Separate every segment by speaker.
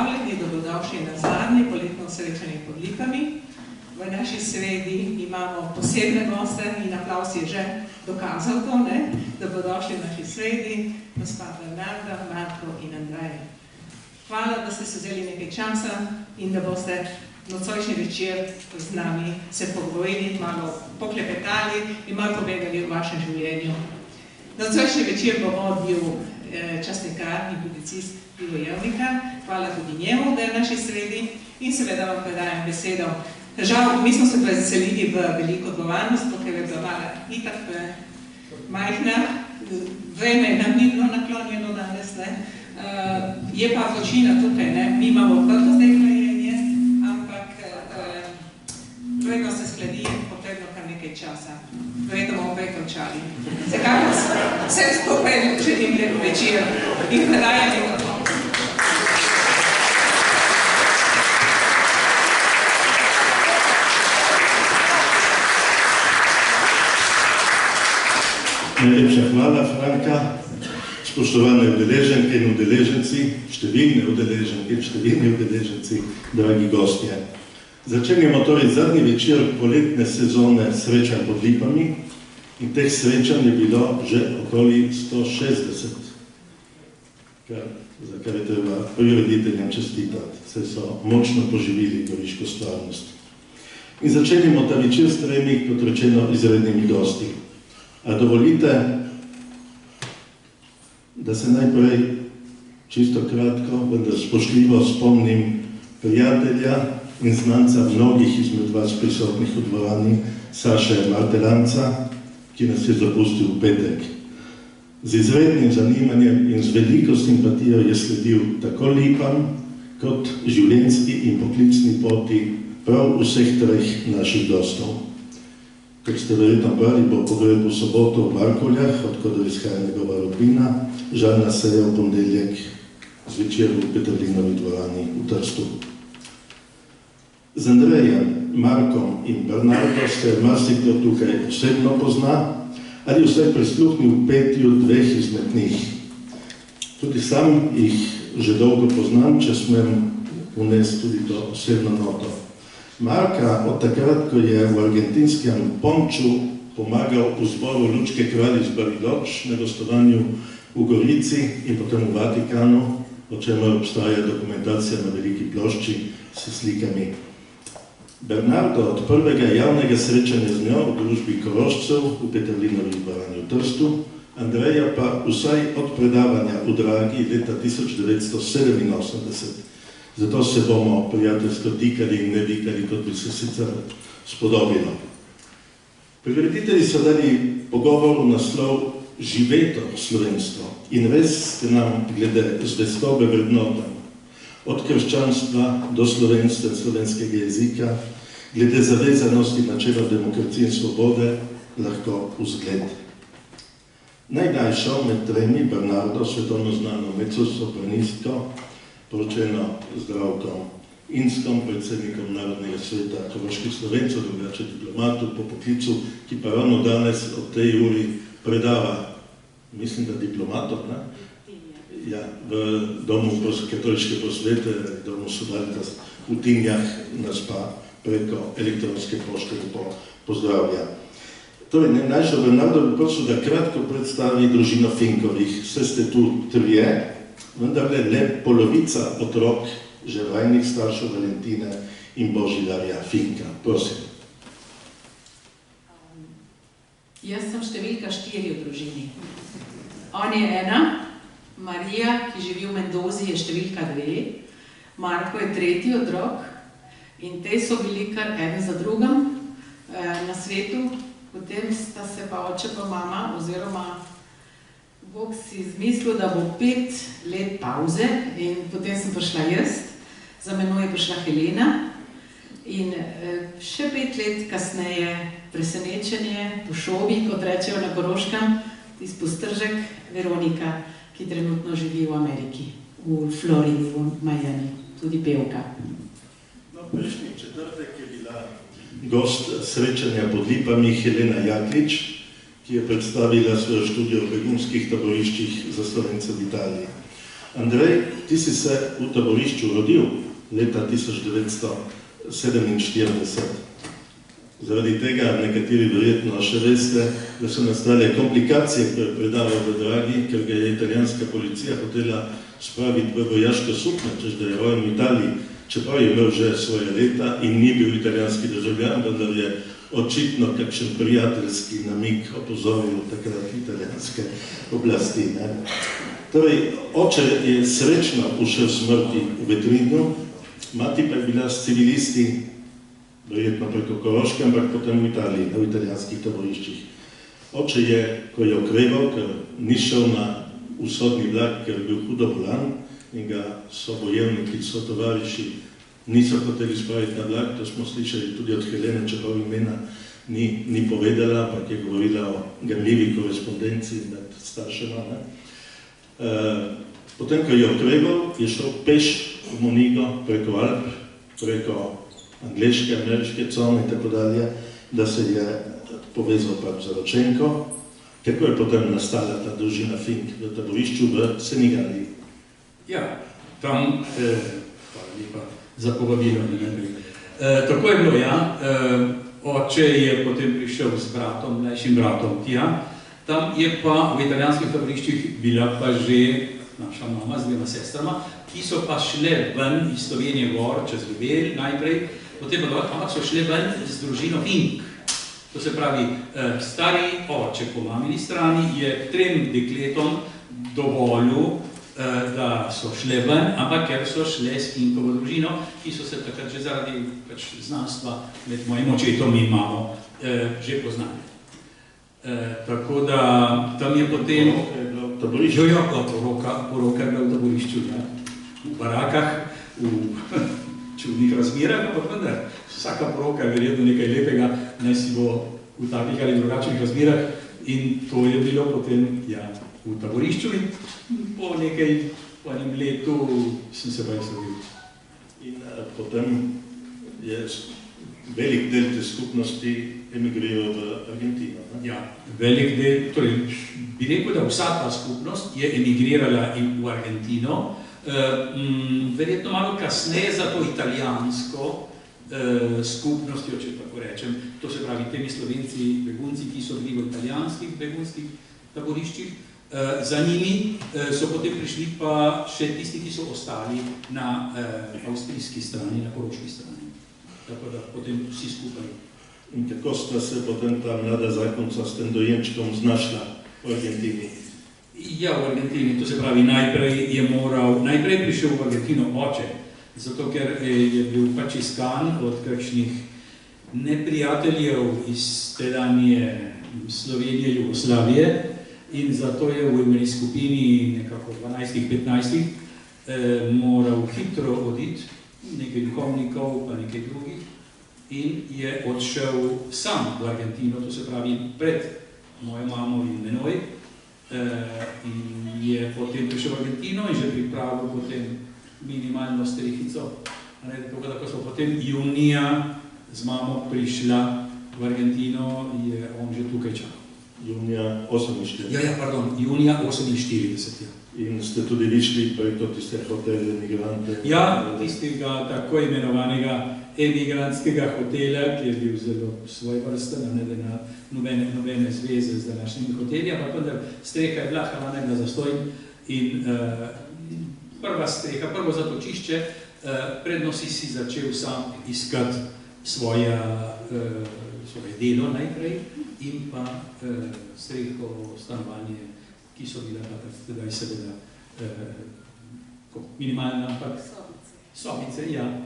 Speaker 1: pozdravljeni, dobrodošli na zadnje poletno srečanje pod Lipami. V naši sredi imamo posebne goste in aplavz je že dokazal to, ne? Dobrodošli v naši sredi, gospa Bernarda, Marko in Andrej. Hvala, da ste se vzeli nekaj časa in da boste nocojšnji večer z nami se pogovorili, malo poklepetali in malo povedali o vašem življenju. Nocojšnji večer bo vodil časnikar in publicist Ivo Jevnika. Hvala tudi njemu, da je v naši sredi in seveda vam predajam besedo. Žal, mi smo se preselili v veliko odgovornost, ker je bila itak majhna, vreme nam ni bilo naklonjeno danes, ne. Je pa vročina tukaj, ne, mi imamo odprto zdaj hlajenje, ampak vredno se skladi in potrebno kar nekaj časa. Verjetno bomo prej končali. Zakaj vse skupaj želim lep večer in predajanje na to.
Speaker 2: Najlepša hvala, Franka. Spoštovane udeleženke in udeleženci, številne udeleženke in številni udeleženci, dragi gostje. Začenjamo torej zadnji večer poletne sezone srečanj pod Lipami in teh srečanj je bilo že okoli 160, za kar je treba prirediteljem čestitati. Se so močno poživili goriško stvarnost. In začenjamo ta večer s tremi, kot rečeno, izrednimi gosti. A dovolite, da se najprej čisto kratko, vendar spoštljivo spomnim prijatelja in znanca mnogih izmed vas prisotnih v dvorani, Saše Martelanca, ki nas je zapustil v petek. Z izrednim zanimanjem in z veliko simpatijo je sledil tako Lipam, kot življenjski in poklicni poti prav vseh treh naših gostov. Kot ste verjetno brali, bo pogreb v soboto v Markoljah, odkudar izhaja njegova rodbina, žalna seja v ponedeljek zvečer v Petrlinovi dvorani v Trstu. Z Andrejem, Markom in Bernardo se marsikdo tukaj osebno pozna ali vsaj prisluhnil petju dveh izmed njih. Tudi sam jih že dolgo poznam, če smem vnesti tudi to osebno noto. Marka od takrat, ko je v argentinskem Ponču pomagal v zboru Lučke kralj iz Bariloč na gostovanju v Gorici in potem v Vatikanu, o čemer obstaja dokumentacija na veliki plošči s slikami. Bernardo od prvega javnega srečanja z njo v družbi Korošcev v Petrlinovi dvorani v Trstu, Andreja pa vsaj od predavanja v Dragi leta 1987. Zato se bomo prijateljsko tikali in ne vikali, kot bi se sicer spodobilo. Prireditelji so dali pogovoru naslov Živeto slovenstvo in res ste nam glede zvestobe vrednotam, od krščanstva do slovenstva in slovenskega jezika, glede zavezanosti načela demokracije in svobode, lahko vzgled. Najmlajšo med tremi, Bernardo, svetovno znano mezzosopranistko, poročeno Zdravkom Inskom, predsednikom Narodnega sveta koroških Slovencev, drugače diplomatu po poklicu, ki pa ravno danes od tej uri predava, mislim, da diplomatov, ne? Ja, v Domu katoliške prosvete, Domu Solidaritas v Tinjah, nas pa preko elektronske pošte pozdravlja. Torej, najmlajšo Bernardo bi prosil, da kratko predstavi družino Finkovih. Vse ste tu trije, vendar le polovica otrok že vajnih staršev Valentine in Božidarja Finka. Prosim.
Speaker 3: Jaz sem številka 4 v družini. On je ena, Marija, ki živi v Mendozi, je številka 2, Marko je tretji otrok in te so bili kar eden za drugim na svetu. Potem sta se pa oče pa mama oziroma Bog si izmislil, da bo 5 let pauze in potem sem prišla jaz, za menoj je prišla Helena in še 5 let kasneje presenečenje, po šobi, kot rečejo na Koroškem, iz postržek Veronika, ki trenutno živi v Ameriki, v Floridi, v Miami, tudi pevka.
Speaker 2: No, prejšnji četrtek je bila gost srečanja pod Lipami Helena Jaklič, ki je predstavila svojo študijo v begunskih taboriščih za Slovence v Italiji. Andrej, ti si se v taborišču rodil leta 1947. Zaradi tega nekateri verjetno še veste, da so nastale komplikacije, ko je predaval v Dragi, ker ga je italijanska policija hotela spraviti v vojaško suknjo, češ da je rojen v Italiji, čeprav je imel že svoje leta in ni bil italijanski državljan, vendar je očitno kakšen prijateljski namig opozoril takrat italijanske oblasti. Ne? Torej, oče je srečno ušel smrti v Vetrinju, mati pa je bila s civilisti, verjetno preko Koroške, ampak potem v Italiji, v italijanskih taboriščih. Oče je, ko je okreval, ker ni šel na vzhodni vlak, ker je bil hudo bolan in ga so bojevniki, so tovariši, niso hoteli spraviti na vlak, to smo slišali tudi od Helene, čeprav imena ni povedala, ampak je govorila o ganljivi korespondenciji med staršema. Potem, ko je okreval, je šel peš v Monigo preko Alp, preko angleške, ameriške cone in tako dalje, da se je povezal pa z Zaročenko. Kako je potem nastala ta družina Fink v taborišču v Senigaliji?
Speaker 4: Ja, tam, hvala lepa za povabilo. Tako je bilo, ja. Oče je potem prišel s bratom, mlajšim bratom tja. Tam je pa v italijanskih taboriščih bila pa že naša mama z dvema sestrama, ki so pa šle ven iz Slovenije gor, čez Ljubelj najprej, potem pa ampak so šle ven z družino Fink. To se pravi, stari oče po mamini strani je 3 dekletom dovolil, da so šle ven, ampak ker so šle s Finkovo družino, ki so se takrat že zaradi znanstva med mojim očetom in mamo že poznali. Tako da tam je potem...
Speaker 2: Taborišče?
Speaker 4: Jo, poroka je bila v taborišču, ja. V barakah, v čudnih razmerah, ampak vendar, vsaka poroka je verjetno nekaj lepega, naj si bo v takih ali drugačnih razmerah in to je bilo potem, ja, v taborišču in po enem letu sem se pa izrodil.
Speaker 2: In potem je velik del te skupnosti emigriral v Argentino. Ne?
Speaker 4: Ja, velik del, torej bi rekel, da vsa ta skupnost je emigrirala v Argentino, verjetno malo kasneje za to italijansko skupnostjo, če tako rečem, to se pravi temi Slovenci, begunci, ki so bili v italijanskih begunskih taboriščih, za njimi so potem prišli pa še tisti, ki so ostali na avstrijski strani, na koroški strani. Tako da potem vsi skupaj.
Speaker 2: In kako sta se potem ta mlada zakonca s tem dojenčkom znašla v Argentini?
Speaker 4: Ja, v Argentini, to se pravi, najprej prišel v Argentino oče, zato ker je bil pač iskan od kakšnih neprijateljev iz tedanje Slovenije, Jugoslavije in zato je v eni skupini nekako 12-15 moral hitro oditi, nekaj duhovnikov pa nekaj drugih in je odšel sam v Argentino, to se pravi pred mojo mamo in menoj in je potem prišel v Argentino in že pripravil potem minimalno strehico. Tako da, ko smo potem junija z mamo prišla v Argentino, je on že tukaj čakal.
Speaker 2: Junija 48.
Speaker 4: Ja, pardon, junija 48.
Speaker 2: In ste tudi višli preko tiste hotele emigrante?
Speaker 4: Ja, tistega tako imenovanega emigrantskega hotela, ki je bil zelo svojvrsten, ne da ima nobene zveze z današnjimi hoteli, ampak vendar streha je bila hranega zastojn in prva streha, prvo zatočišče, predno si začel sam iskati svoje delo najprej in pa streho, stanovanje, ki so bila takrat tedaj seveda minimalna, ampak sobice, ja.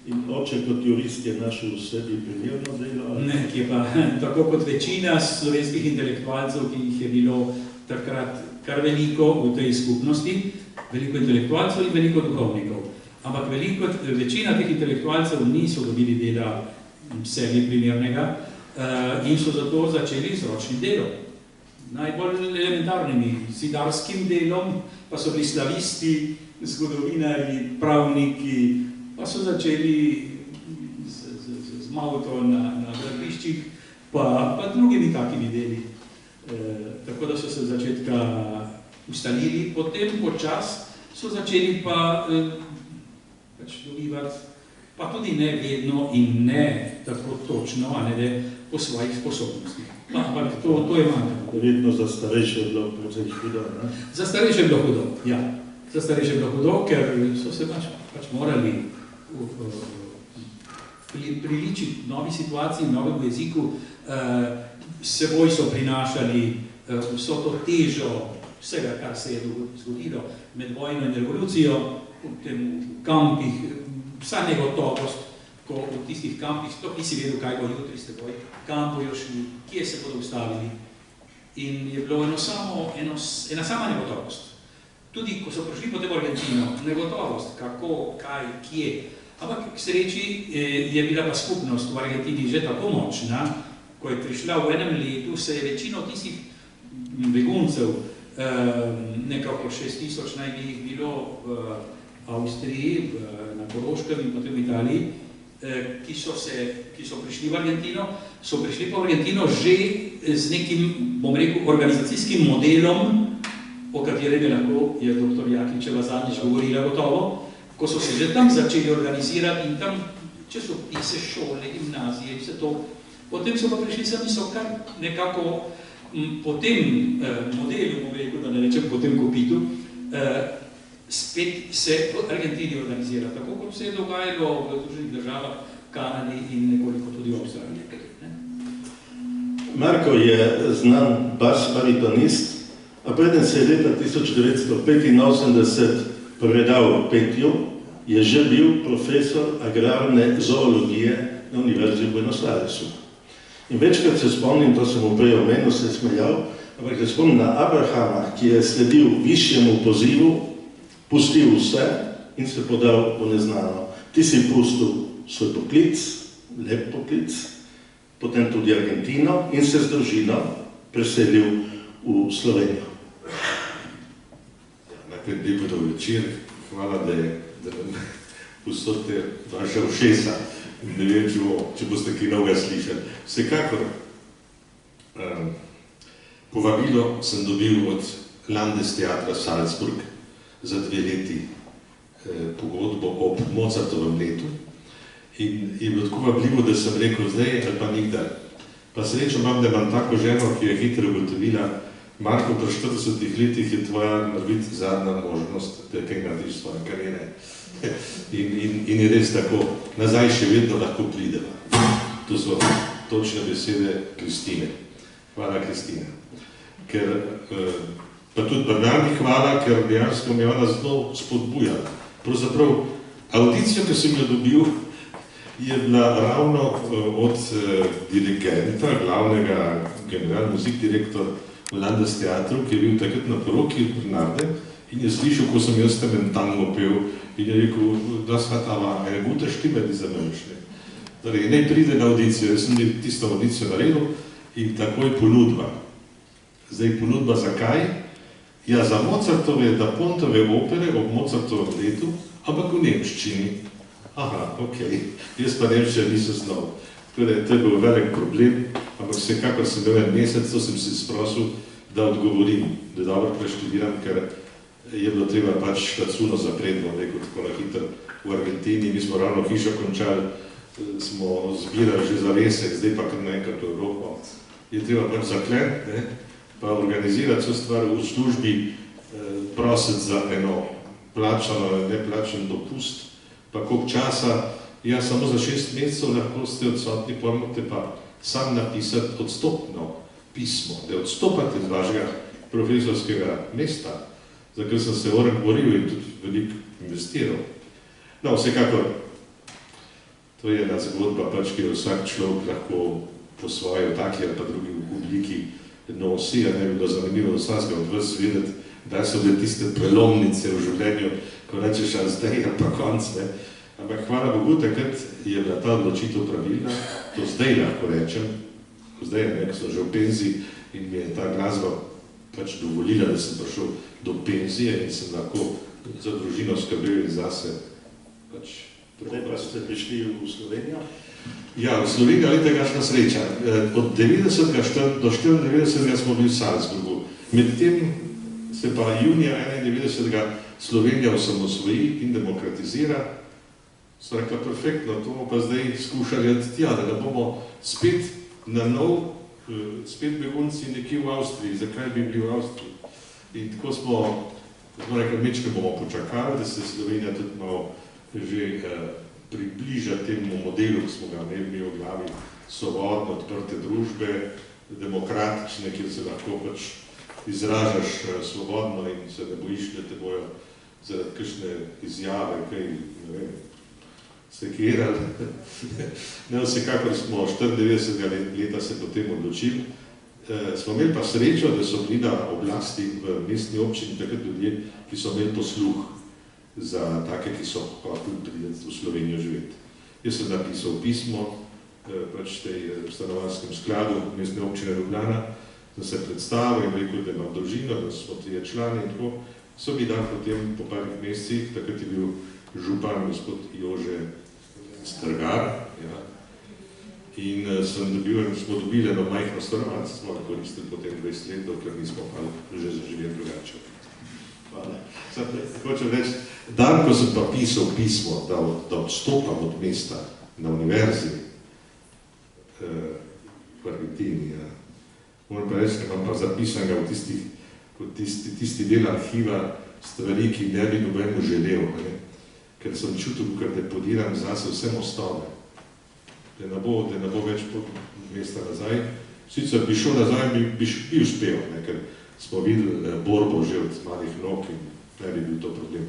Speaker 2: In oče kot jurist je našel v sebi primerno delo?
Speaker 4: Ne, ki je pa tako kot večina slovenskih intelektualcev, ki jih je bilo takrat kar veliko v tej skupnosti, veliko intelektualcev in veliko duhovnikov. Ampak večina teh intelektualcev niso dobili dela sebi primernega in so zato začeli z ročnim delom. Najbolj elementarnimi zidarskim delom pa so bili slavisti, zgodovinarji, pravniki, pa so začeli z mavto na gradbiščih, pa drugimi takimi deli. Tako da so se od začetka ustalili, potem počas so začeli pa dobivati, pa tudi ne vedno in ne tako točno, a ne po svojih sposobnostih. Ampak to je manjka.
Speaker 2: Verjetno za starejše je bilo precej hudo, ne?
Speaker 4: Za starejše je bilo hudo, ja. Za starejše je bilo hudo, ker so se pač morali priličiti novi situaciji, novemu jeziku. S seboj so prinašali vso to težo vsega, kar se je zgodilo med vojno in revolucijo, v tem kampih, vsa negotovost, ko v tistih kampih sploh nisi vedel, kaj bo jutri s teboj, kam bojo šli, kje se bodo ustavili. In je bilo ena sama negotovost. Tudi, ko so prišli potem v Argentino, negotovost, kako, kaj, kje. Ampak k sreči je bila pa skupnost v Argentini že tako močna, ko je prišla v enem letu, se je večino tistih beguncev, nekako 6000 naj bi jih bilo v Avstriji, na Koroškem in potem v Italiji, ki so prišli v Argentino, so prišli pa v Argentino že z nekim, bom rekel, organizacijskim modelom, o katerem je dr. Jakličeva zadnjič govorila gotovo, ko so se že tam začeli organizirati in tam časopise, šole, gimnazije in vse to. Potem so pa prišli sami, so kar nekako po tem modelu, bom rekel, da ne rečem po tem kopitu, spet se v Argentini organizira, tako kot se je dogajalo v Združenih državah, Kanadi in nekoliko tudi v Avstraliji.
Speaker 2: Marko je znan bas-baritonist, a preden se je leta 1985 predal petju, je že bil profesor agrarne zoologije na Univerzi v Buenos Airesu. In večkrat se spomnim, to sem mu prej omenil, se je smejal, ampak se spomnim na Abrahama, ki je sledil višjemu pozivu, pustil vse in se podal v neznano. Ti si pustil svoj poklic, lep poklic, potem tudi Argentino in se z družino preselil v Slovenijo.
Speaker 5: Najprej lepo do večer, hvala, da nam pustite vaše ušesa. Ne vem, če boste kaj novega slišali. Vsekakor, povabilo sem dobil od Landesteatra Salzburg za 2 leti pogodbo ob Mozartovem letu in je bilo tako vabljivo, da sem rekel zdaj ali pa nikdar. Pa srečo imam, da imam tako ženo, ki je hitro ugotovila, Marko, pri 40 letih je tvoja biti zadnja možnost, da kaj narediš svoje karijere. In je res tako, nazaj še vedno lahko prideva. To so točne besede Kristine. Hvala, Kristina. Pa tudi Bernardi hvala, ker dejansko me ona zelo spodbujala. Pravzaprav, audicijo, ki sem jo dobil, je bila ravno od dirigenta, glavnega generalni muzik-direktor v Landesteatru, ki je bil takrat na poroki Bernarde in je slišal, ko sem jaz tam tango pel in je rekel, da svatava, eine gute Stimme dieser Menschen. Torej, ne pride na audicijo, jaz sem tisto audicijo naredil in takoj ponudba. Zdaj ponudba zakaj? Ja, za Mozartove, da Pontove opere ob Mozartovem letu, ampak v nemščini. Aha, okej, jaz pa nemščina nisem znal. Torej, to je bil velik problem, ampak vsekakor sem bil en mesec, to sem si sprosil, da odgovorim, da dobro preštudiram, ker je bilo treba pač štacuno zapreti, bom rekel tako na hitro v Argentini. Mi smo ravno hišo končali, smo zbirali že zavesek, zdaj pa kar naenkrat v Evropo. Je treba pač zakleniti, pa organizirati vso stvar v službi, prositi za eno plačano, neplačen dopust, pa koliko časa, ja, samo za 6 mesecev lahko ste odsotni, pojmete pa sam napisati odstopno pismo, da odstopate z vašega profesorskega mesta, za kar sem se boril in tudi veliko investiral. No, vsekakor, to je ena zgodba, pač, ki jo vsak človek lahko po svoji, v taki ali pa drugi obliki nosi, a ne bi bilo zanimivo vsega od vas vedeti, da so bile tiste prelomnice v življenju, ko rečeš, a zdaj ali pa konc, ne. Ampak hvala Bogu, takrat je bila ta odločitev pravilna, to zdaj lahko rečem, zdaj, ko sem že v penziji in mi je ta glasba pač dovolila, da sem prišel do penzije in sem lahko za družino skrbel in zase pač...
Speaker 2: Potem pa ste prišli v Slovenijo?
Speaker 5: Ja, v Slovenijo je tega sreča. Od 90. do 94. smo bili v Salzburgu. Medtem se pa junija 91. Slovenija osamosvoji in demokratizira. So rekla, perfektno, to bomo pa zdaj skušali od tja, da bomo spet na nov, spet begunci nekje v Avstriji. Zakaj bi bili v Avstriji? In tako smo rekli, mečke bomo počakali, da se Slovenija tudi malo že približa temu modelu, ki smo ga imeli v glavi, svobodne, odprte družbe, demokratične, kjer se lahko pač izražaš svobodno in se ne bojiš, da te bojo zaradi kakšne izjave, kaj, ne vem, sekirali. Ne, vsekakor smo 94 leta se potem odločili. Smo imeli pa srečo, da so bili na oblasti v mestni občini takrat ljudje, ki so imeli posluh za take, ki so hoteli priti v Slovenijo živeti. Jaz sem napisal pismo pač tej stanovanjskem skladu mestne občine Ljubljana, sem se predstavil in rekel, da imam družino, da smo 3 člani in tako. So mi dan potem po parih mesecih, takrat je bil župan gospod Jože Strgar, ja. In smo dobili eno majhno stanovanje, smo ga koristili potem 20 let, dokler nismo pa že zaživeli drugače. Hvala. Hočem reči, dan, ko sem pa pisal pismo, da odstopam od mesta na univerzi v Argentini, ja. Moram pa reči, da imam pa zapisanega v tisti del arhiva stvari, ki ne bi nobeno želel, ne. Ker sem čutil, ker deponiram zase vse mostove, da ne bo več mesta nazaj. Sicer bi šel nazaj, bi uspel, ne, ker smo videli borbo že od malih nog in ne bi bil to problem.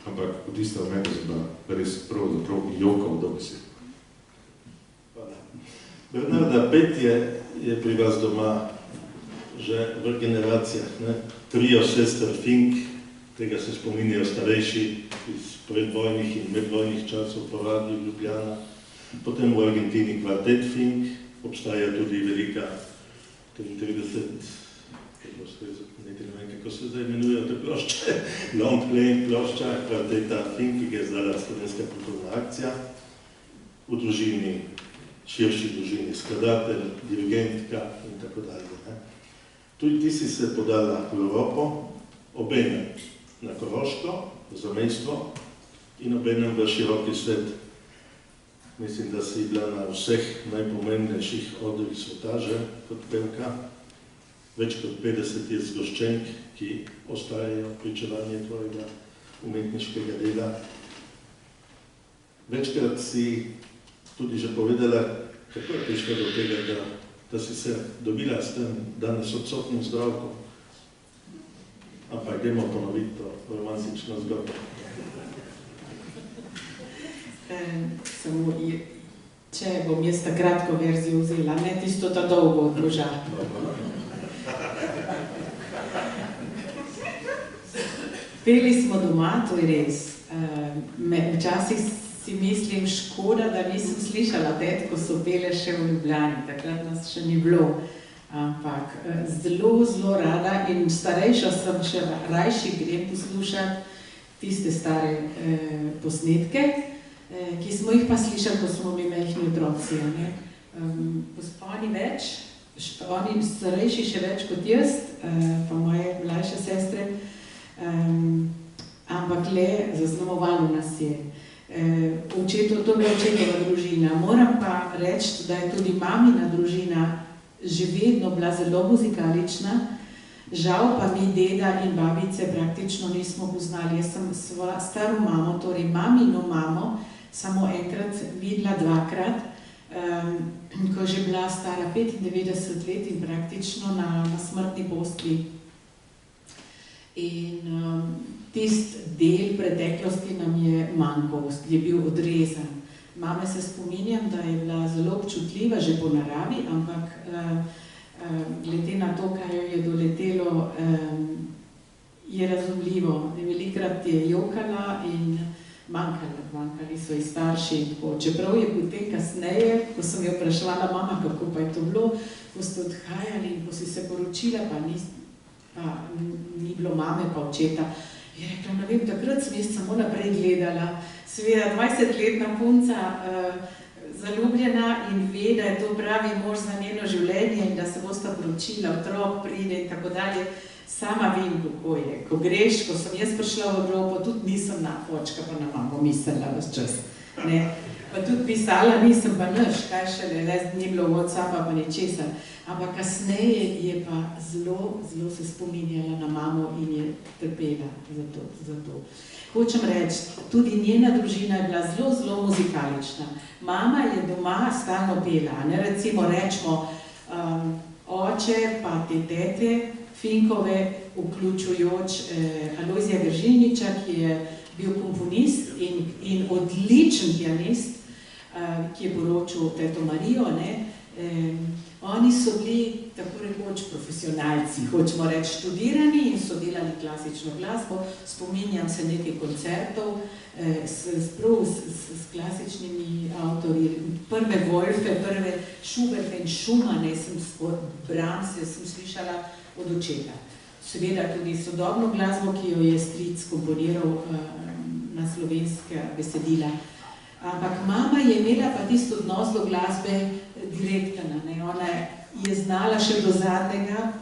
Speaker 5: Ampak v tistem momentu sem pa res pravzaprav jokal do besed.
Speaker 2: Hvala. Bernarda, petje je pri vas doma že v generacijah, ne? Trio sester Fink, tega se spominjajo starejši iz predvojnih in medvojnih časov po Radiu Ljubljana. Potem v Argentini kvartet Fink, obstaja tudi velika 33, ne vem, kako se zdaj imenujejo te plošče, long playing plošča kvarteta Fink, ki je zdala Slovenska kulturna akcija. V družini, širši družini, skladatelj, dirigentka in tako dalje. Tudi ti si se podala v Evropo, obenem na Koroško, zamejstvo in obenem v široki svet. Mislim, da si bila na vseh najpomembnejših odrih sveta že kot pevka. Več kot 50 je zgoščenk, ki ostajajo pričevanje tvojega umetniškega dela. Večkrat si tudi že povedala, kako je prišlo do tega, da si se dobila s tem danes odsotnim zdravkom. Ampak idemo ponoviti to romantično zgodbo.
Speaker 3: Samo, če bom jaz ta kratko verzijo vzela, ne tisto ta dolgo odloža. Peli smo doma, to je res. Včasih si mislim, škoda, da nisem slišala tet, ko so pele še v Ljubljani, takrat nas še ni bilo. Ampak zelo, zelo rada in starejša sem še rajši grem poslušati tiste stare posnetke, ki smo jih pa slišali, ko smo mi majhni otroci. Oni več, oni starejši še več kot jaz, pa moje mlajše sestre, ampak le zaznamovalo nas je. To je bila očetova družina. Moram pa reči, da je tudi mamina družina že vedno bila zelo muzikalična. Žal pa mi deda in babice praktično nismo poznali. Jaz sem svojo staro mamo, torej mamino mamo, samo enkrat videla dvakrat, ko je že bila stara 95 let in praktično na smrtni postli. In tist del preteklosti nam je manjkal, je bil odrezan. Mame se spominjam, da je bila zelo občutljiva že po naravi, ampak glede na to, kaj jo je doletelo, je razumljivo. Velikrat je jokala in manjkali so ji starši. Čeprav je potem kasneje, ko sem jo vprašala, mama, kako pa je to bilo, ko ste odhajali in ko si se poročila, pa ni bilo mame pa očeta. Je rekla, ne vem, takrat sem jaz samo naprej gledala. Seveda 20-letna punca zaljubljena in ve, da je to pravi mož za njeno življenje in da se bosta poročila, otrok pride in tako dalje. sama vem, kako je. Ko greš, ko sem jaz prišla v Evropo, tudi nisem na očka pa na mamo mislila ves čas. Ne? Pa tudi pisala nisem, pa nič, kaj šele, ni bilo WhatsAppa pa ničesar. Ampak kasneje je pa zelo se spominjala na mamo in je trpela za to. Hočem reči, tudi njena družina je bila zelo muzikalična. Mama je doma stalno pela, ne, recimo rečemo oče pa te tete Finkove, vključujoč Alojzija Gržiniča, ki je bil komponist in odličen pianist, ki je poročil teto Marijo, ne. Oni so bili tako rekoč profesionalci, hočemo reči študirani in so delali klasično glasbo. Spominjam se nekaj koncertov s klasičnimi avtorji, prve Wolfe, prve Schuberta in Schumane, Brahmse sem slišala od očeta. Seveda tudi sodobno glasbo, ki jo je stric komponiral na slovenska besedila. Ampak mama je imela pa tisto odnos do glasbe direktna. Ona je znala še do zadnjega,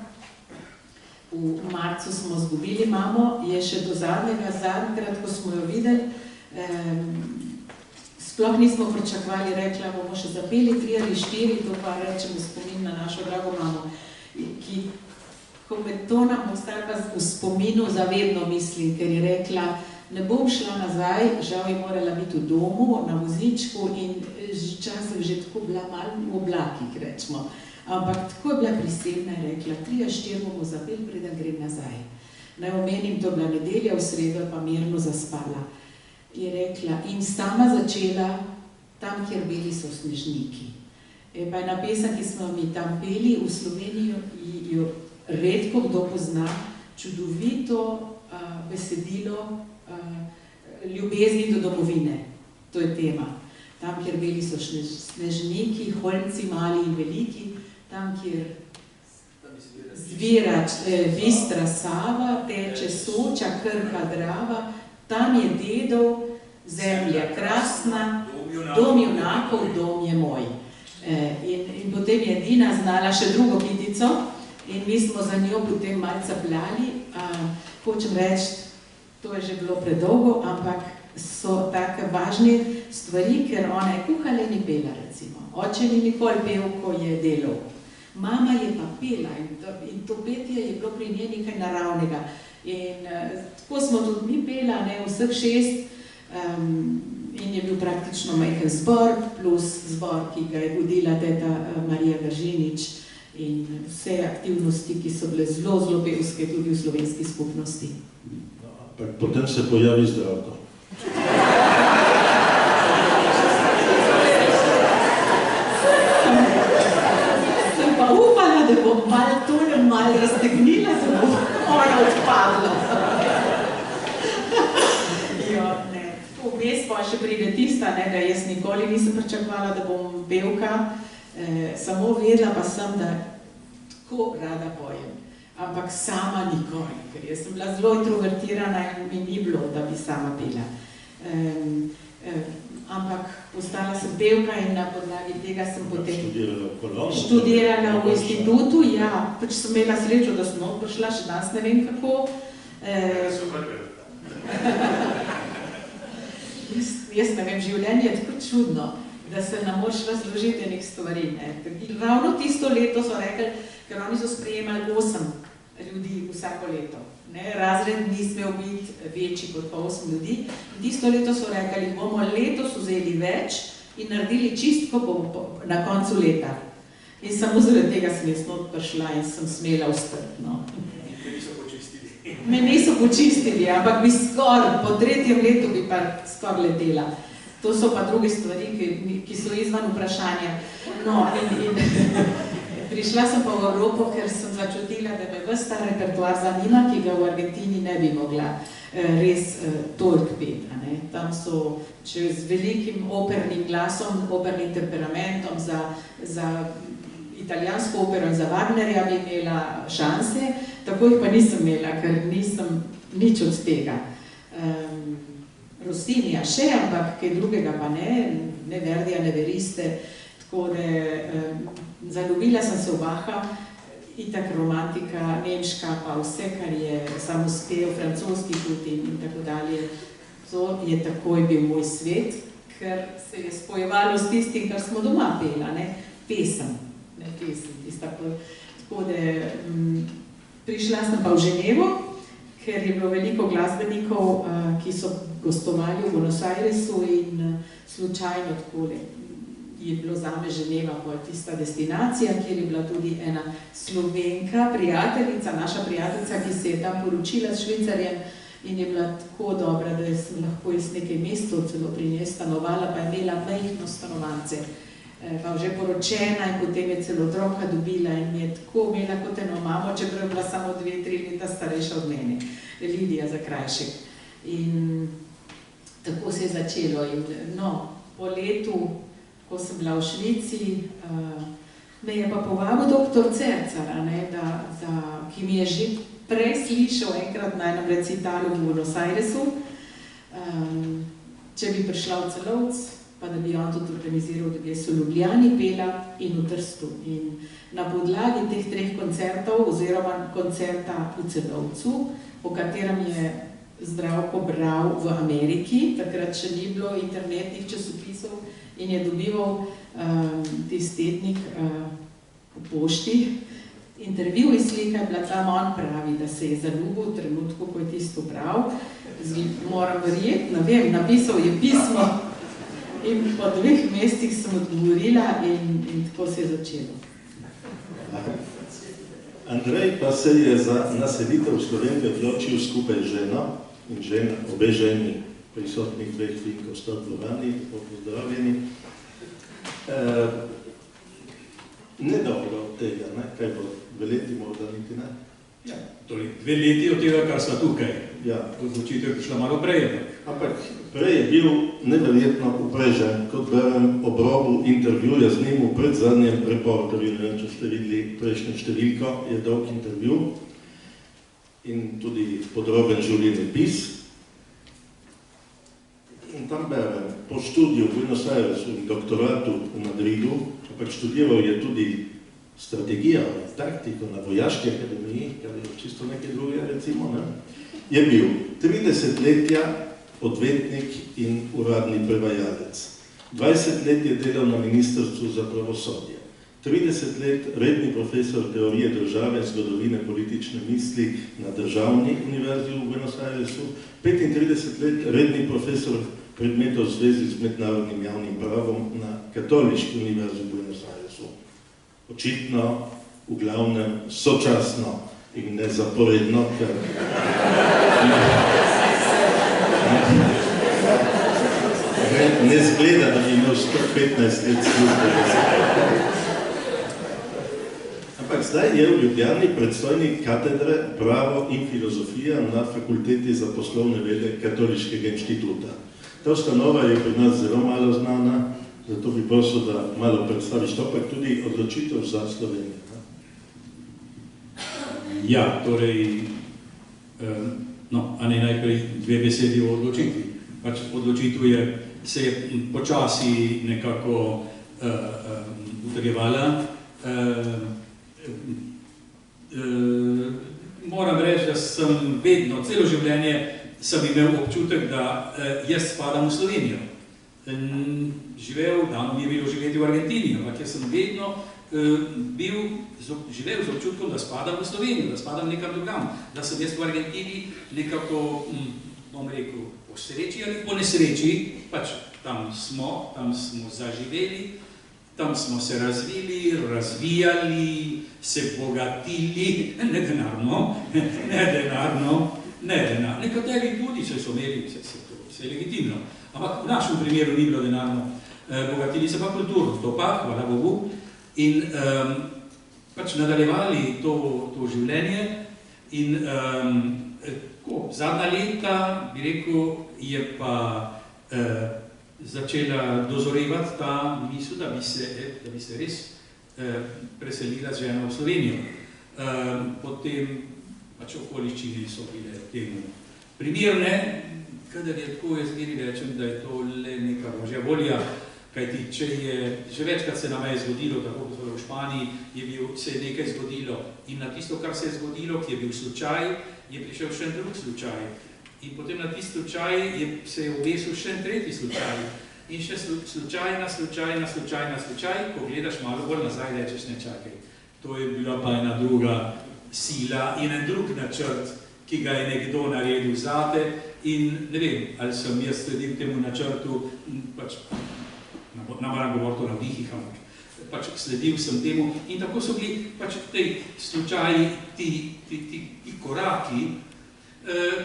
Speaker 3: v marcu smo izgubili mamo, je še do zadnjega, ko smo jo videli, sploh nismo pričakovali, rekla, bomo še zapeli 3 ali 4, to pa rečemo spomin na našo drago mamo, ki, ko me to nam ostala pa v spominu zavedno mislim, ker je rekla, ne bom šla nazaj, žal je morala biti v domu, na vozičku in včasih že tako bila malo v oblakih, rečemo. Ampak tako je bila prisebna in rekla, 3 ali 4 bomo zapeli, preden grem nazaj. Naj omenim, to je bila nedelja, v sredo pa mirno zaspala. Je rekla, in sama začela tam, kjer bili so snežniki. Pa ena pesem, ki smo mi tam peli, v Sloveniji jo redko kdo pozna, čudovito besedilo ljubezni do domovine. To je tema. Tam, kjer bili so snežniki, holjci mali in veliki, tam, kjer zvira bistra Sava, teče Soča, Krka, Drava, tam je dedov, zemlja krasna, dom junakov, dom je moj. In potem je Dina znala še drugo kitico in mi smo za njo potem malce plali. Hočem reči, to je že bilo predolgo, ampak so take važne stvari, ker ona je kuhala in pela, recimo. Oče ni nikoli pel, ko je delal. Mama je pa pela in to petje je bilo pri njej nekaj naravnega. In tako smo tudi mi pela, vseh 6, in je bil praktično majhen zbor, plus zbor, ki ga je vodila teta Marija Gržinič in vse aktivnosti, ki so bile zelo pevske tudi v slovenski skupnosti.
Speaker 2: Potem se pojavi Zdravko.
Speaker 3: Sem pa upala, da bom malo raztegnila, da bo ona odpadla. Vmes pa še pride tista, da jaz nikoli nisem pričakovala, da bom pevka, samo vedela pa sem, da tako rada pojem. Ampak sama nikoli, ker jaz sem bila zelo introvertirana in mi ni bilo, da bi sama pela. Ampak postala sem pevka in na podlagi tega sem potem študirala v institutu. Ja, pač sem imela srečo, da sem prišla, še danes ne vem kako. Jaz ne vem, življenje je tako čudno, da se ne moreš razložiti enih stvari. Ravno tisto leto so rekli, ker oni so sprejemali 8 ljudi vsako leto. Razred ni smel biti večji kot pa 8 ljudi. Tisto leto so rekli, bomo letos vzeli več in naredili čistko na koncu leta. In samo zaradi tega sem jaz not prišla in sem smela ostati. Me niso počistili, ampak bi skoraj, po 3. letu bi pa skoraj letela. To so pa druge stvari, ki so izvan vprašanja. No, in prišla sem pa v Evropo, ker sem začutila, da me ves ta repertoar zanima, ki ga v Argentini ne bi mogla res toliko peti. Tam so z velikim opernim glasom, opernim temperamentom za italijansko opero in za Wagnerja bi imela šanse, tako jih pa nisem imela, ker nisem nič od tega. Rossinija še, ampak kaj drugega pa ne Verdija, ne Veriste, tako da zaljubila sem se v Bacha itak romantika, nemška, pa vse, kar je samospev, francoski tudi in tako dalje, to je takoj bil moj svet, ker se je spojevalo s tistim, kar smo doma pela, ne? Pesem, tako da prišla sem pa v Ženevo, ker je bilo veliko glasbenikov, ki so gostovali v Buenos Airesu in slučajno takole je bilo zame Ženeva tista destinacija, kjer je bila tudi ena Slovenka, prijateljica, naša prijateljica, ki se je tam poročila s Švicarjem in je bila tako dobra, da sem lahko iz nekaj mestov celo pri njej stanovala, pa je imela majhno stanovance, pa že poročena in potem je celo otroka dobila in je tako imela kot eno mamo, čeprav je bila samo 2-3 leta starejša od mene, Lidija Zakrajšek. In tako se je začelo. In no, po letu, ko sem bila v Švici, me je pa povabil doktor Cercar, ki mi je že prej slišal enkrat na enem recitalu v Buenos Airesu, če bi prišla v Celovc, pa da bi on tudi organiziral, da bi jaz v Ljubljani pela in v Trstu. In na podlagi teh 3 koncertov, oziroma koncerta v Celovcu, po katerem je Zdravko bral v Ameriki, takrat še ni bilo internetnih časopisov in je dobival tisti tednik po pošti. Intervju iz slika je bila tam, on pravi, da se je zaljubil v trenutku, ko je tisto bral. Moram verjeti, ne vem, napisal je pismo in po 2 mestih sem odgovorila in tako se je začelo.
Speaker 2: Andrej pa se je za naselitev v Sloveniji odločil skupaj z ženo in obe ženi prisotnih 2 finkov sta dvorani, pozdravljeni. Nedolgo od tega, kaj bo 2 leti morda niti ne?
Speaker 4: Ja, torej 2 leti od tega, kar sva tukaj.
Speaker 2: Ja.
Speaker 4: Odločitev je prišla malo prej.
Speaker 2: Ampak prej je bil neverjetno uprežen, kot berem ob robu intervjuja z njim v predzadnjem reporterju, ne vem, če ste videli prejšnjo številko, je dolg intervju in tudi podroben življenjepis. In tam berem, po študiju v Buenos Airesu in doktoratu v Madridu, ampak študiral je tudi strategijo in taktiko na vojaški akademiji, kar je čisto nekaj drugega, recimo, ne? Je bil 30 letja odvetnik in uradni prevajalec. 20 let je delal na Ministrstvu za pravosodje. 30 let redni profesor teorije države, zgodovine politične misli na Državni univerzi v Buenos Airesu. 35 let redni profesor predmetov v zvezi z mednarodnim javnim pravom na Katoliški univerzi v Buenos Airesu. Očitno, v glavnem, sočasno in nezaporedno, ker ne zgleda, da bi imel 115 let službe. Ampak zdaj je v Ljubljani predstojnik katedre Pravo in filozofija na Fakulteti za poslovne vede Katoliškega inštituta. Ta ustanova je pri nas zelo malo znana, zato bi prosil, da malo predstaviš to, pa tudi odločitev za Slovenijo.
Speaker 4: Ja, torej, a ne najprej 2 besedi o odločitvi. Pač odločitev se je počasi nekako utrjevala. Moram reči, da sem vedno, celo življenje sem imel občutek, da jaz spadam v Slovenijo. Davno mi je bilo živeti v Argentini, ampak jaz sem vedno živel z občutkom, da spadam v Slovenijo, da spadam nekam drugam, da sem jaz v Argentini nekako, bom rekel, po sreči ali po nesreči, pač tam smo zaživeli, tam smo se razvili, razvijali, se bogatili, ne denarno, nekateri tudi se so imeli, vse je legitimno, ampak v našem primeru ni bilo denarno, bogatili se pa kulturno, to pa, hvala Bogu, in pač nadaljevali to življenje in zadnja leta, bi rekel, je pa začela dozorevati ta misel, da bi se res preselila z ženo v Slovenijo. Potem pač okoliščine so bile temu primerne, kadar je tako, jaz gledam rečem, da je to le neka božja volja, Kajti, če je, že večkrat se nam je zgodilo, tako kot v Španiji, se je nekaj zgodilo in na tisto, kar se je zgodilo, ki je bil slučaj, je prišel še en drug slučaj. In potem na tisti slučaj se je obesil še en tretji slučaj. In še slučaj na slučaj, ko gledaš malo bolj nazaj, rečeš, ne čakaj. To je bila pa ena druga sila in en drug načrt, ki ga je nekdo naredil zate in ne vem, ali sem jaz sledim temu načrtu, pač ne moram govoriti o navdihih, ampak pač sledil sem temu in tako so bili pač tej slučaji, ti koraki,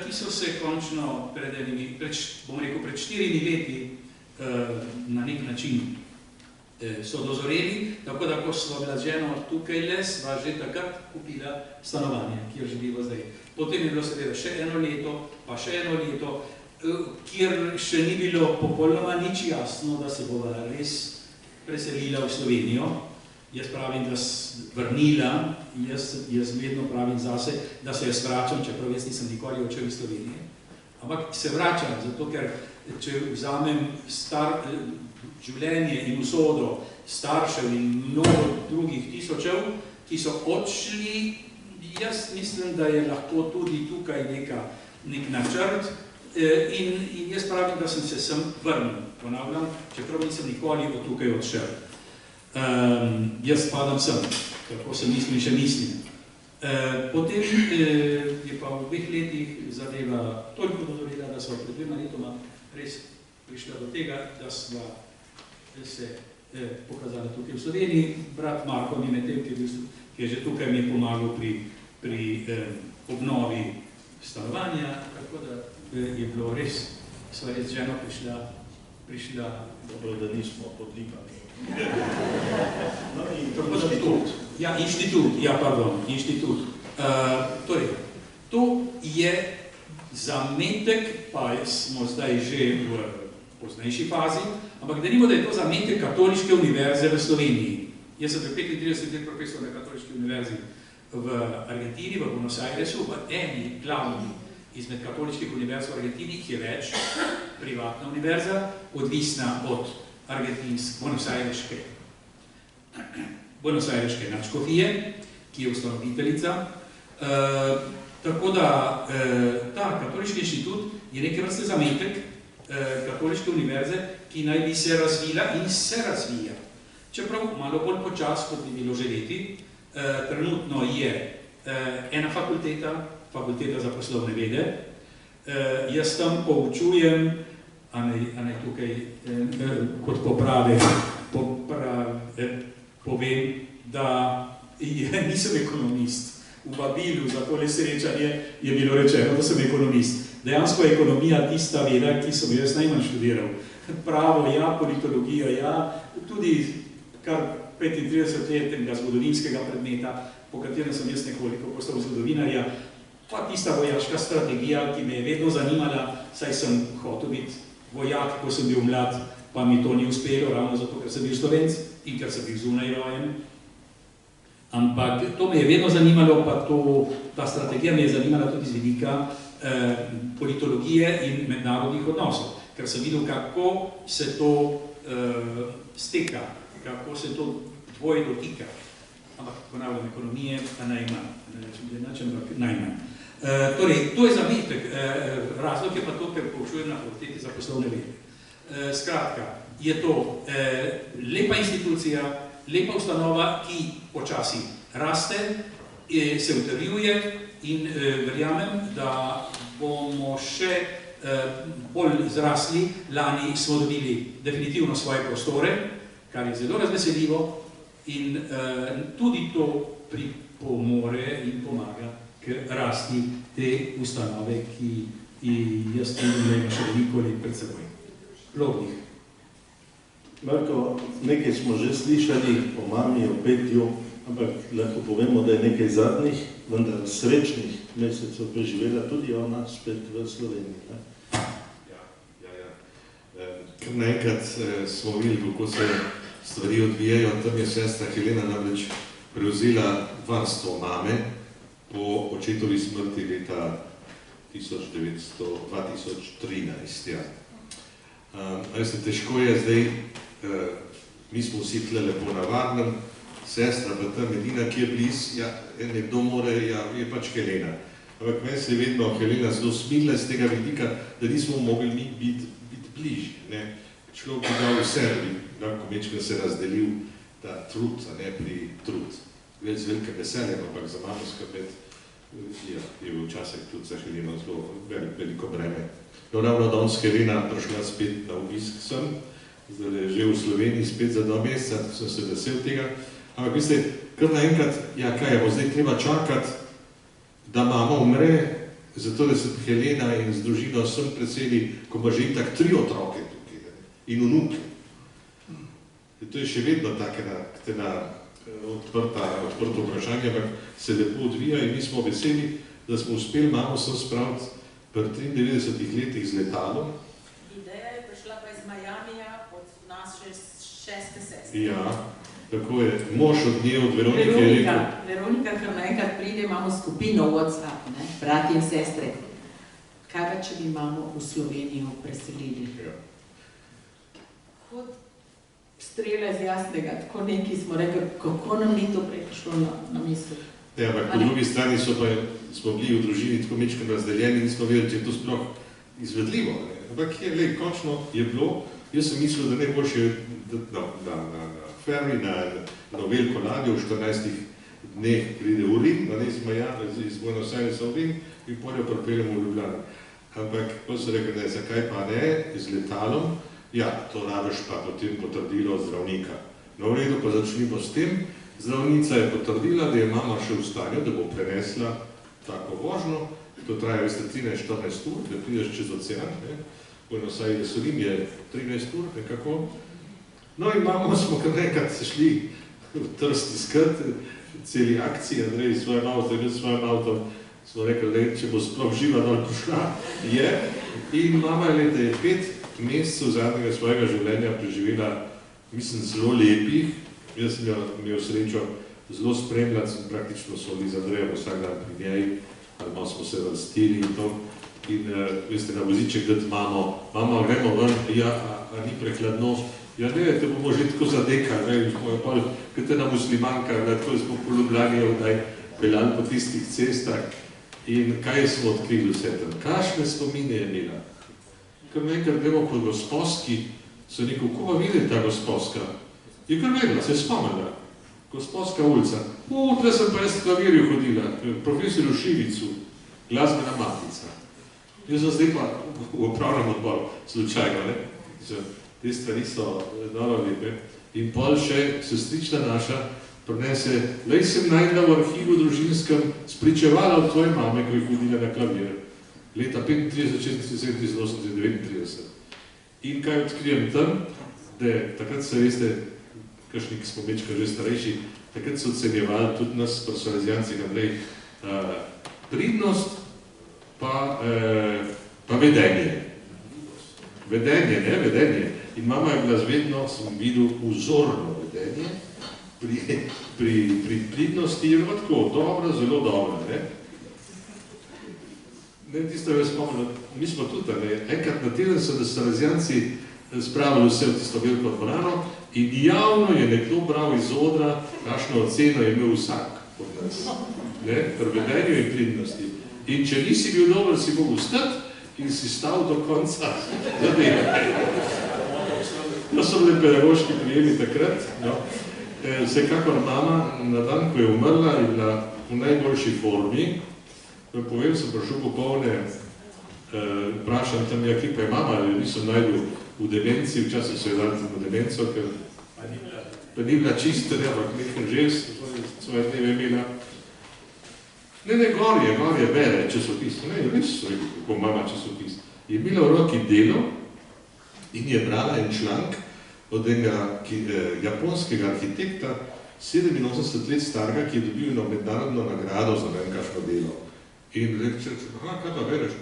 Speaker 4: ki so se končno pred 4 leti na nek način so dozoreli, tako da ko sva bila z ženo tukaj le, sva že takrat kupila stanovanje, kjer živiva zdaj. Potem je bilo seveda še eno leto, pa še eno leto, kjer še ni bilo popolnoma nič jasno, da se bova res preselila v Slovenijo. Jaz pravim, da vrnila, jaz vedno pravim zase, da se jaz vračam, čeprav jaz nisem nikoli odšel iz Slovenije. Ampak se vračam, zato ker če vzamem življenje in usodo staršev in mnogo drugih tisočev, ki so odšli, jaz mislim, da je lahko tudi tukaj nek načrt in jaz pravim, da sem se sem vrnil, ponavljam, čeprav nisem nikoli od tukaj odšel. Jaz spadam sem, kako se mislim, še mislim. Potem je pa v 2 letih zadeva toliko dozorila, da sva pred 2 letoma res prišla do tega, da sva se pokazala tukaj v Sloveniji. Brat Marko mi medtem, ki je že tukaj mi je pomagal pri obnovi stanovanja, tako da je bilo res, sva res ženo prišla.
Speaker 2: Dobro, da nismo pod Lipami.
Speaker 4: Inštitut. Torej, to je zametek, pa smo zdaj že v poznejši fazi, ampak denimo, da je to zametek Katoliške univerze v Sloveniji. Jaz sem 35 let profesor na Katoliški univerzi v Argentini, v Buenos Airesu, v eni glavni izmed katoliških univerz v Argentini, ki je več, privatna univerza, odvisna od Buenos Aireške nadškofije, ki je ustanoviteljica. Tako da ta Katoliški inštitut je neke vrste zametek Katoliške univerze, ki naj bi se razvila in se razvija. Čeprav malo bolj počas, kot bi bilo želeti, trenutno je ena fakulteta za poslovne vede. Jaz tam poučujem, a ne tukaj kot povem, da nisem ekonomist. V vabilu za tole srečanje je bilo rečeno, da sem ekonomist. Dejansko je ekonomija tista veda, ki sem jaz najmanj študiral. Pravo, ja, politologija, ja, tudi kar 35-letnega zgodovinskega predmeta, po katerem sem jaz nekoliko postal zgodovinarja, pa tista vojaška strategija, ki me je vedno zanimala, saj sem hotel biti vojak, ko sem bil mlad, pa mi to ni uspelo, ravno zato, ker sem bil Slovenc in ker sem bil zunaj rojen. Ampak to me je vedno zanimalo, pa ta strategija me je zanimala tudi z vidika politologije in mednarodnih odnosov, ker sem videl, kako se to steka, kako se to dvoje dotika. Ampak ponavljam, ekonomije pa najmanj. Torej, to je zametek. Razlog je pa to, ker poučujem na fakulteti za poslovne vede. Skratka, je to lepa institucija, lepa ustanova, ki počasi raste, se utrjuje in verjamem, da bomo še bolj zrasli. Lani smo dobili definitivno svoje prostore, kar je zelo razveseljivo in tudi to pripomore in pomaga k rasti te ustanove, ki jaz vidim še veliko let pred seboj. Plodnih.
Speaker 2: Marko, nekaj smo že slišali o mami, o petju, ampak lahko povemo, da je nekaj zadnjih, vendar srečnih mesecev preživela tudi ona spet v Sloveniji.
Speaker 5: Ja. Kar naenkrat smo videli, kako se stvari odvijajo. Tam je sestra Helena namreč prevzela varstvo mame po očetovi smrti leta 2013. Težko je zdaj mi smo vsi tle lepo na varnem, sestra pa tam edina, ki je bliz, ja, nekdo more, ja, je pač Helena. Ampak meni se je vedno Helena zelo smilila z tega vidika, da nismo mogli mi biti bližji, ne. Človek bi dal vse, da bi lahko mečkaj se razdelil ta trud, a ne pri trud. Z velikim veseljem, ampak za mamo skrbeti, je bil včasih tudi za Heleno zelo veliko breme. No, ravno danes Helena prišla spet na obisk sem, zdaj je že v Sloveniji spet za 2 meseca, sem se vesel tega. Ampak veste, kar naenkrat, ja kaj je, zdaj treba čakati, da mama umre, zato da se Helena in z družino sem preseli, ko ima že itak 3 otroke tukaj in vnuke. To je še vedno takena odprto vprašanje, ampak se lepo odvija in mi smo veseli, da smo uspeli mamo sem spraviti pri 93 letih z letalom.
Speaker 3: Ideja je prišla pa iz Miamija od nas 6. sestre.
Speaker 5: Ja, tako je. Mož od nje, od Veronike je rekel.
Speaker 3: Veronika, kar naenkrat pride, imamo skupino WhatsApp, ne, brati in sestre. Kaj pa, če bi mamo v Slovenijo preselili?
Speaker 5: Ja.
Speaker 3: Kot strele z jasnega, tako neki smo rekli, kako nam ni to prišlo na misel.
Speaker 5: Ja, ampak po drugi strani smo bili v družini tako mečkaj razdeljeni in nismo vedeli, če je to sploh izvedljivo. Ne? Ampak je, končno je bilo, jaz sem mislil, da najboljše na fermi, na veliko ladjo v 14 dneh pride v Rim, na iz Buenos Airesa v Rim in potem jo pripeljemo v Ljubljano. Ampak pa so rekli, ne, zakaj pa ne, z letalom, ja, to rabiš pa potem potrdilo zdravnika. No, v redu pa začnimo s tem. Zdravnica je potrdila, da je mama še v stanju, da bo prenesla tako vožnjo. To traja, veste, 13-14 ur, da prideš čez ocean. Buenos Aires Rim je 13 ur, nekako. No in mamo smo kar nekrat se šli v Trst iskat, celi akciji, Andrej s svojim avtom, jaz s svojim avtom, smo rekli, če bo sploh živa dol prišla, je. In mama je 5 mesecev zadnjega svojega življenja preživela, mislim, zelo lepih. Jaz sem imel srečo zelo spremljati, praktično so bili z Andrejem vsak dan pri njej, ali malo smo se vrstili in to. In veste, na voziček dati mama, gremo ven, ja, a ni prehladno, ja ne, te bomo že tako zadekali, ne, kot ena muslimanka, tako smo po Ljubljani peljali po tistih cestah. In kaj smo odkrili vse tam? Kakšne spomine je imela? Kar nekaj gremo po Gosposki, so rekel, ko pa vidi ta Gosposka? Je kar vedela, se je spomnila. Gosposka ulica. Tle sem pa jaz klavirju hodila, profesorju Šivicu, glasbena matica. Jaz sem zdaj pa v upravnem odboru, slučajno, ne? Te stvari so dobro lepe. In pol še sestrična naša prinese, lej sem najdla v arhivu družinskem spričevala od tvoje mame, ko je hodila na klavir. Leta 35, 36, 37, 39. In kaj odkrijem tam, da takrat se veste, kakšni, ki smo mečka že starejši, takrat so ocenjevali tudi nas, personalizijanci, Andrej, pridnost pa vedenje. Vedenje, ne, vedenje. In mama je bila zvedno, sem videl, vzorno vedenje. Pri pridnosti je bilo tako, dobro, zelo dobro, ne. Ne, tisto je spomnil, mi smo tudi, ne, enkrat na teden so personalizijanci spravili vse v tisto veliko dvorano in javno je nekdo bral iz odra, kakšno oceno je imel vsak od nas, ne, pri vedenju in pridnosti. In če nisi bil dober, si mogel stati in si stal do konca zadeve. To so bili pedagoški prijemi takrat, no. Vsekakor mama na dan, ko je umrla, je bila v najboljši formi. Povem, sem prišel popolne, vprašam tam, ja, kje pa je mama, ali nisem najdel v demenci, včasih so je dali v demenco, ker pa ni bila čista, ne, ampak nekaj žest, svoje dneve imela. Ne, gor je bere časopis, ne, res so rekel, kako mama časopis. Je imela v roki delo in je brala en članek od enega japonskega arhitekta, 87 let starega, ki je dobil eno mednarodno nagrado za ne vem kakšno delo. In reče, kaj pa bereš?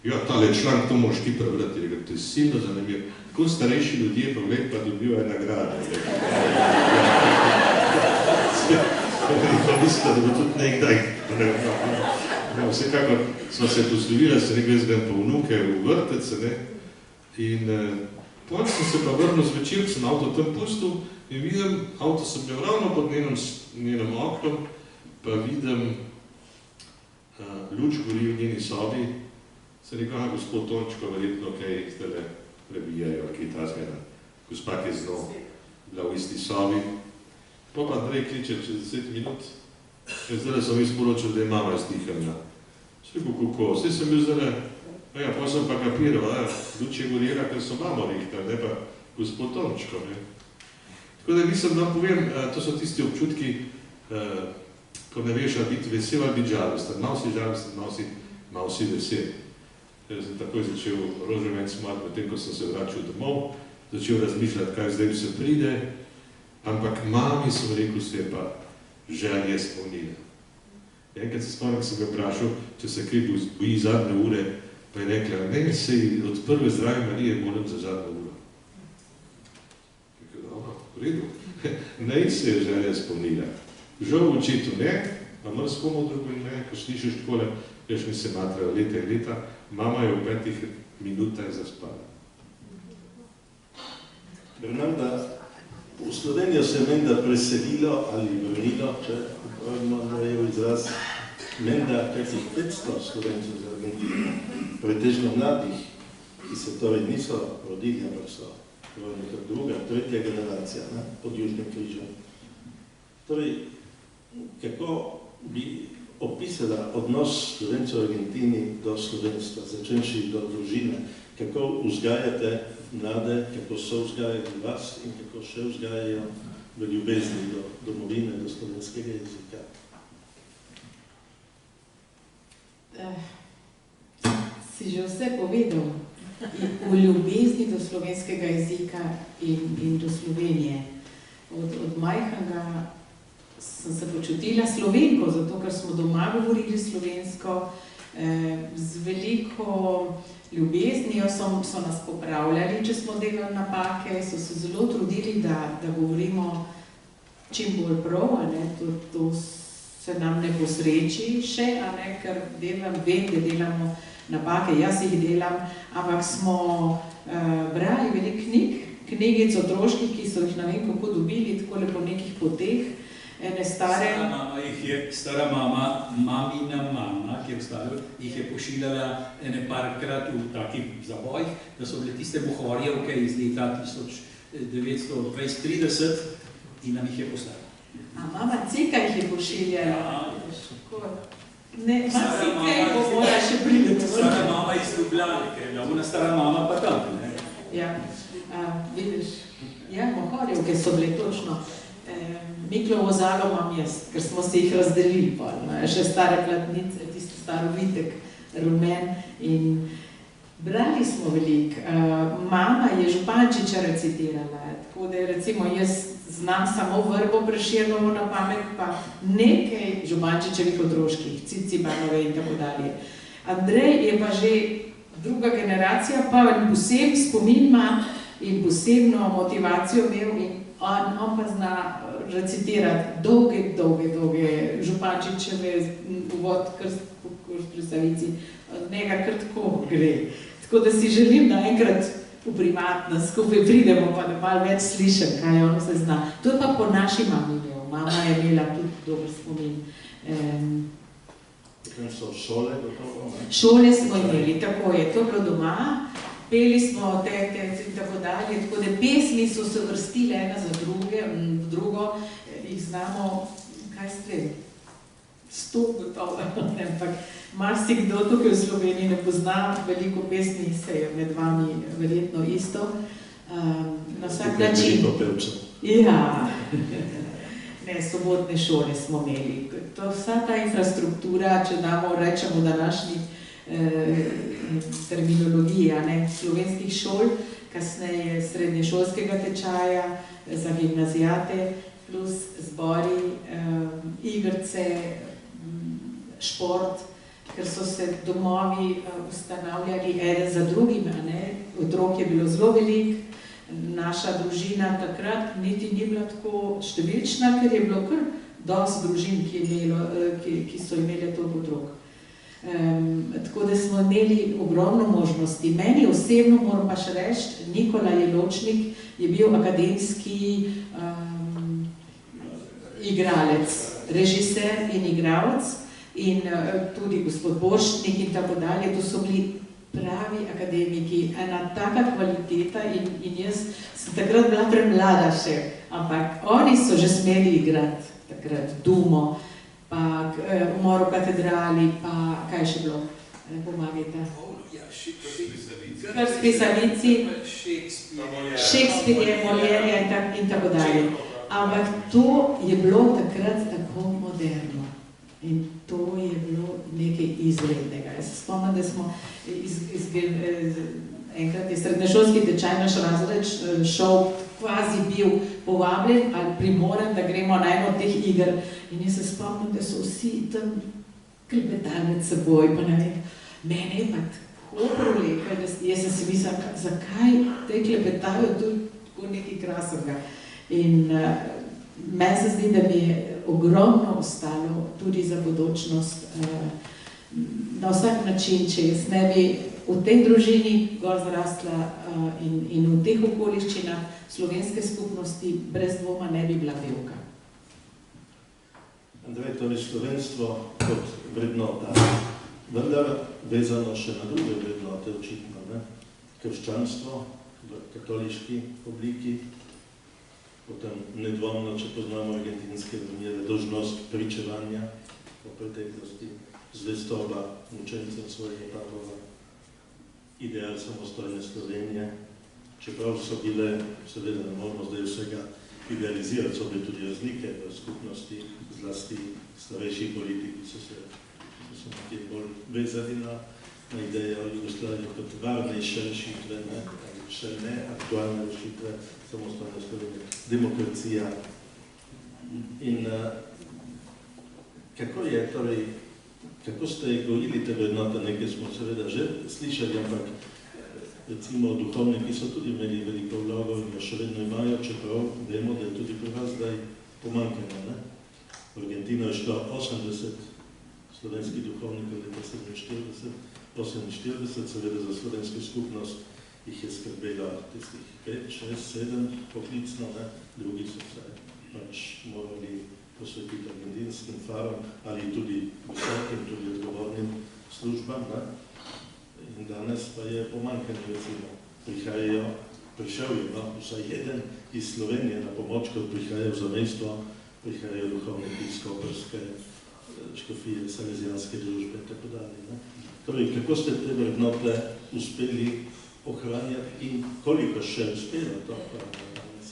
Speaker 5: Ja, tale članek, to moraš ti prebrati, to je silno zanimivo. Tako starejši ljudje pa dobivajo nagrade. Pa mislila, da bo tudi nekdaj. Vsekakor smo se poslovili, se nekaj zdaj po vnuke v vrtec, ne? In Potem sem se pa vrnil zvečer, sem avto tam pustil in vidim, avto sem bil ravno pod njenem oknom, pa vidim, luč gori v njeni sobi. Sem rekel, gospod Tončko, verjetno kaj zdaj prebijajo, kaj ta zmena. Gospa, ki je zelo bila v isti sobi. Pa Andrej kliče čez 10 minut. Zdaj sem mi sporočil, da je mama zdihanja. Sem rekel, kako? Zdaj sem bil zdaj, pa sem pa kapiral, luč je gorela, ker so mamo rihtali, ne pa gospod Tončko. Tako da mislim, da povem, to so tisti občutki, ko ne veš, ali biti vesel ali biti žalosten. Malo si žalosten, malo si vesel. Sem takoj začel roževen smat, potem, ko sem se vračal domov, začel razmišljati, kaj zdaj se pride, ampak mami sem rekel, se je pa želje spomnila. Enkrat se spomnim, sem ga vprašal, če se kaj boji zadnje ure, pa je rekla, ne, se od prve zdrave Marije moram za zadnjo uro. Rekel, dobro, v redu. Ne se je želja spomnila. Žal v očetu ne, a mrs komu drugo ne, ko slišiš takole, veš mi se matrajo leta in leta, mama je v 5 minutah zaspala.
Speaker 2: Bernarda, v Slovenijo se menda preselilo ali vrnilo, če upravimo narejo izraz, menda kakih 500 Slovencev z Argentine, pretežno mladih, ki se torej niso rodili, ampak so neka druga, tretja generacija pod Južnim križem. Torej, kako bi opisala odnos Slovencev v Argentini do slovenstva, začenši do družine, kako vzgajate mlade, kako so vzgajali vas in kako še vzgajajo v ljubezni do domovine, do slovenskega jezika.
Speaker 3: Si že vse povedal, v ljubezni do slovenskega jezika in do Slovenije. Od majhnega sem se počutila Slovenko, zato ker smo doma govorili slovensko, z veliko ljubeznijo so nas popravljali, če smo delali napake, so se zelo trudili, da govorimo čim bolj prav, to se nam ne posreči še, ker vem, da delamo napake, jaz jih delam, ampak smo brali veliko knjigic otroških, ki so jih ne vem kako dobili, takole po nekih poteh, ene stare...
Speaker 4: Stara mama, mamina mama, ki je ostala, jih je pošiljala ene parkrat v takih zabojih, da so bile tiste Bohorjevke iz leta 1930 in nam jih je poslala.
Speaker 3: A mama Ceka jih je pošiljala? Ne, Ceka bo mora še prideti.
Speaker 4: Stara mama iz Ljubljane, ker je bila ona stara mama pa tam, ne?
Speaker 3: Ja, vidiš, Bohorjevke so bile točno. Miklovo zalo imam jaz, ker smo se jih razdelili, še stare platnice, tisti starovitek, rumen in brali smo veliko. Mama je Župančiča recitirala, tako da recimo jaz znam samo Vrbo Prešernovo na pamet, pa nekaj Župančičevih otroških, Cicibanove in tako dalje. Andrej je pa že druga generacija, pa poseben spomin ima in posebno motivacijo imel in on pa zna recitirati dolge Župančičeve uvod pri Savici, njega kar tako gre. Tako da si želim, da enkrat v privatno skupaj pridemo, pa da malo več slišem, kaj ono se zna. To je pa po naši mami imel. Mama je imela tudi dober spomin.
Speaker 2: Potem so šole gotovo?
Speaker 3: Šole smo imeli, tako je. To je bilo doma. Peli smo in tako dalje, tako da pesmi so se vrstile ena za drugo, jih znamo, kaj strem, 100 gotovo, ampak marsikdo tukaj v Sloveniji ne pozna, veliko pesmi se je med vami verjetno isto, na vsak način. Ja, ne, sobotne šole smo imeli. Vsa ta infrastruktura, če rečemo današnji terminologija slovenskih šol, kasneje srednješolskega tečaja za gimnazijate, plus zbori, igrice, šport, ker so se domovi ustanavljali eden za drugim, otrok je bilo zelo veliko, naša družina takrat niti ni bila tako številčna, ker je bilo kar dosti družin, ki so imeli toliko otrok. Tako da smo imeli ogromno možnosti. Meni osebno moram pa še reči, Nikola Jeločnik je bil akademski igralec, režiser in igralec in tudi gospod Borštnik in tako dalje. To so bili pravi akademiki, ena taka kvaliteta in jaz sem takrat bila premlada še, ampak oni so že smeli igrati takrat Dumo, pa Umor v katedrali, pa kaj še bilo, pomagajte. Krst pisalici, Shakespeare, Molière in tako dalje. Ampak to je bilo takrat tako moderno in to je bilo nekaj izrednega. Jaz se spomnim, da smo enkrat je srednješolski tečaj naš razred šel, kvazi bil povabljen ali primoren, da gremo na eno od teh iger. In jaz se spomnim, da so vsi tam klepetali med seboj, pa ne vem, mene je pa tako prolekal, da jaz sem si mislila, zakaj te klepetajo tako nekaj krasnega. In meni se zdi, da mi je ogromno ostalo tudi za bodočnost na vsak način, če jaz ne bi v tej družini gor zrastla in v teh okoliščinah slovenske skupnosti brez dvoma ne bi bila pevka.
Speaker 2: Andrej, torej slovenstvo kot vrednota, vendar vezano še na druge vrednote očitno, ne? Krščanstvo v katoliški obliki, potem nedvomno, če poznamo argentinske razmere, dolžnost pričevanja o preteklosti, zvestoba mučencem svojega Pavlova, ideal samostojne Slovenije, čeprav so bile, seveda ne moramo zdaj vsega idealizirati, so bile tudi razlike v skupnosti, zlasti starejši politiki so nekje bolj vezali na idejo Jugoslavije kot varnejše rešitve, še ne aktualne rešitve samostojne Slovenije, demokracija. In kako je, torej, kako ste gojili te vrednote, nekaj smo seveda že slišali, ampak recimo duhovniki so tudi imeli veliko vlogo in jo še vedno imajo, čeprav vemo, da je tudi pri vas zdaj pomanjkano, ne? V Argentino je šlo 80 slovenskih duhovnikov leta 48, seveda za slovensko skupnost jih je skrbelo tistih 5, 6, 7 poklicno, ne? Drugi so se pač morali posvetiti argentinskim farom ali tudi visokim, tudi odgovornim službam, ne? In danes pa je pomanjkanje, recimo, prišel je, no, vsaj jeden iz Slovenije na pomoč, kot prihajajo v zamestvo, prihajajo duhovniki iz Koprske, škofije, salezijanske družbe, tako dalje, ne? Torej, kako ste te vrednote uspeli ohranjati in koliko še uspelo to danes?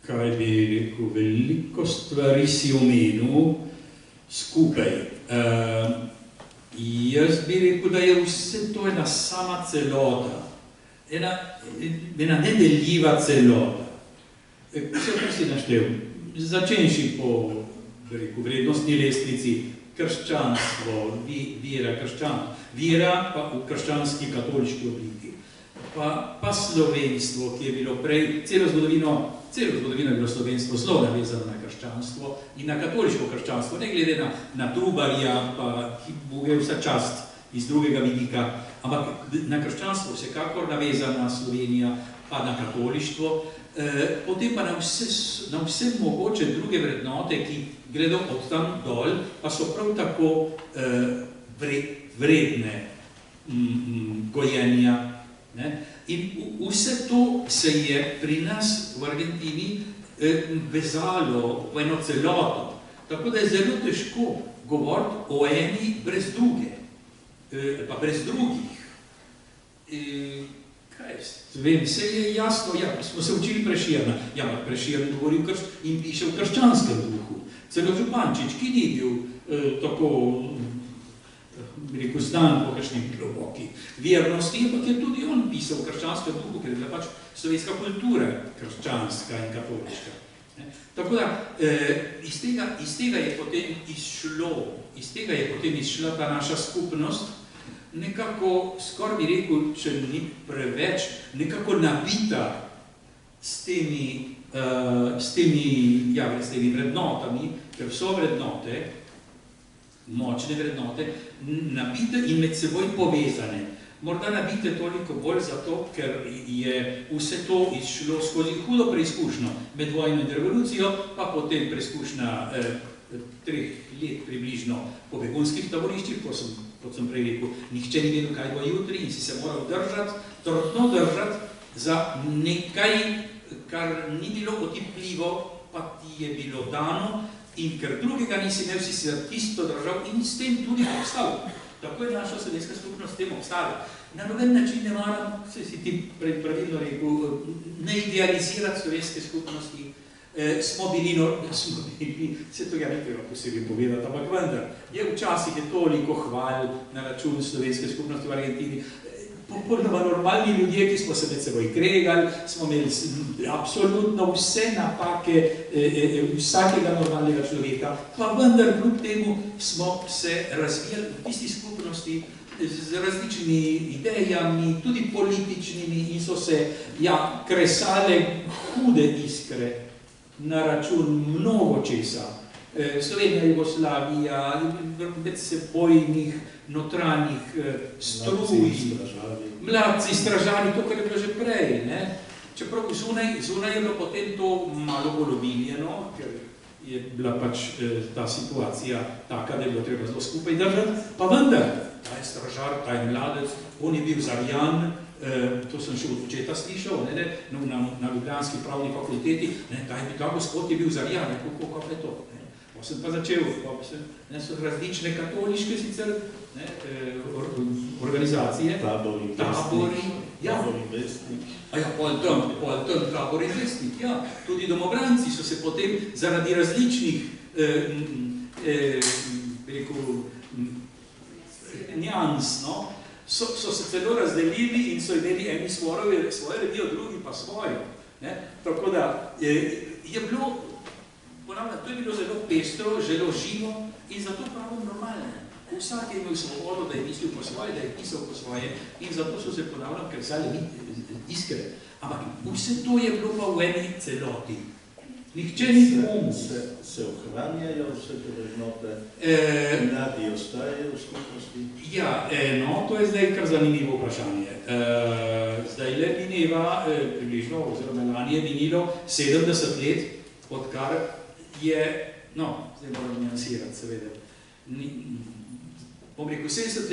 Speaker 4: Kaj bi rekel, veliko stvari si omenil skupaj. Jaz bi rekel, da je vse to ena sama celota, ena nedeljiva celota. Vse, kar si naštel, začenši po vrednostni lestvici, krščanstvo, vera pa v krščanski katoliški obliki, pa slovenstvo, ki je bilo prej, celo zgodovino je bilo slovenstvo zelo navezano na krščanstvo in na katoliško krščanstvo, ne glede na Trubarja, pa ki bo je vsa čast iz drugega vidika, ampak na krščanstvo vsekakor navezana Slovenija, pa na katolištvo, potem pa na vse mogoče druge vrednote, ki gredo od tam dol, pa so prav tako vredne gojenja. In vse to se je pri nas v Argentini vezalo v eno celoto, tako da je zelo težko govoriti o eni brez druge, pa brez drugih. Kaj vem, vse je jasno, smo se učili Prešerna, ampak Prešern govori in piše v krščanskem duhu. Celo Župančič, ki ni bil tako, rekel, znan po kakšni globoki vernosti, ampak je tudi on pisal v krščanskem duhu, ker je bila pač slovenska kultura krščanska in katoliška. Tako da, iz tega je potem izšla ta naša skupnost, nekako, skoraj bi rekel, če ni preveč, nekako nabita s temi vrednotami, ker so vrednote, močne vrednote, nabite in med seboj povezane. Morda nabite toliko bolj zato, ker je vse to izšlo skozi hudo preizkušnjo med vojno in revolucijo, pa potem preizkušnja 3 let približno po begunskih taboriščih, kot sem prej rekel, nihče ni vedel, kaj bo jutri in si se moral trdno držati za nekaj, kar ni bilo otipljivo, pa ti je bilo dano, in ker drugega nisi imel, si se tisto držal in s tem tudi obstal. Tako je naša slovenska skupnost s tem obstala. Na noben način ne moram, si ti pravilno rekel, ne idealizirati slovenske skupnosti. Smo bili, vse to ja ne treba posebej povedati, ampak vendar, včasih je toliko hval na račun slovenske skupnosti v Argentini. Popolnoma normalni ljudje, ki smo se med seboj kregali, smo imeli absolutno vse napake vsakega normalnega človeka, pa vendar kljub temu smo se razvijali v tisti skupnosti z različnimi idejami, tudi političnimi, in so se kresale hude iskre na račun mnogo česa. Slovenija, Jugoslavija, medsebojnih, notranjih struj, mladci, stražani, to, kar je bilo že prej. Čeprav zunaj je bilo potem to malo bolj omiljeno, ker je bila pač ta situacija taka, da je bilo treba zelo skupaj držati, pa vendar, ta je stražar, ta je mladec, on je bil Zarjan, to sem še od očeta slišal, na Ljubljanski pravni fakulteti, ta gospod je bil Zarjan, kako je to? Pa sem pa začel, so različne katoliške sicer organizacije, tabori, vestnik. Pol tam tabor in vestnik, tudi domobranci so se potem zaradi različnih njans, so se celo razdelili in so imeli eni svoje revijo, drugi pa svojo. Tako da je bilo, ponavljam, to je bilo zelo pestro, zelo živo in zato pravim normalno. Vsak je imel svobodo, da je mislil po svoje, da je pisal po svoje in zato so se, ponavljam, kresali iskre. Ampak vse to je bilo pa v eni celoti. Nihče ni dvomil.
Speaker 2: Se ohranjajo vse te vrednote? Mladi ostajajo v skupnosti?
Speaker 4: To je zdaj kar zanimivo vprašanje. Zdaj le mineva, približno, oziroma lani je minilo 70 let, odkar je, zdaj moram njansirati, seveda, bom rekel 70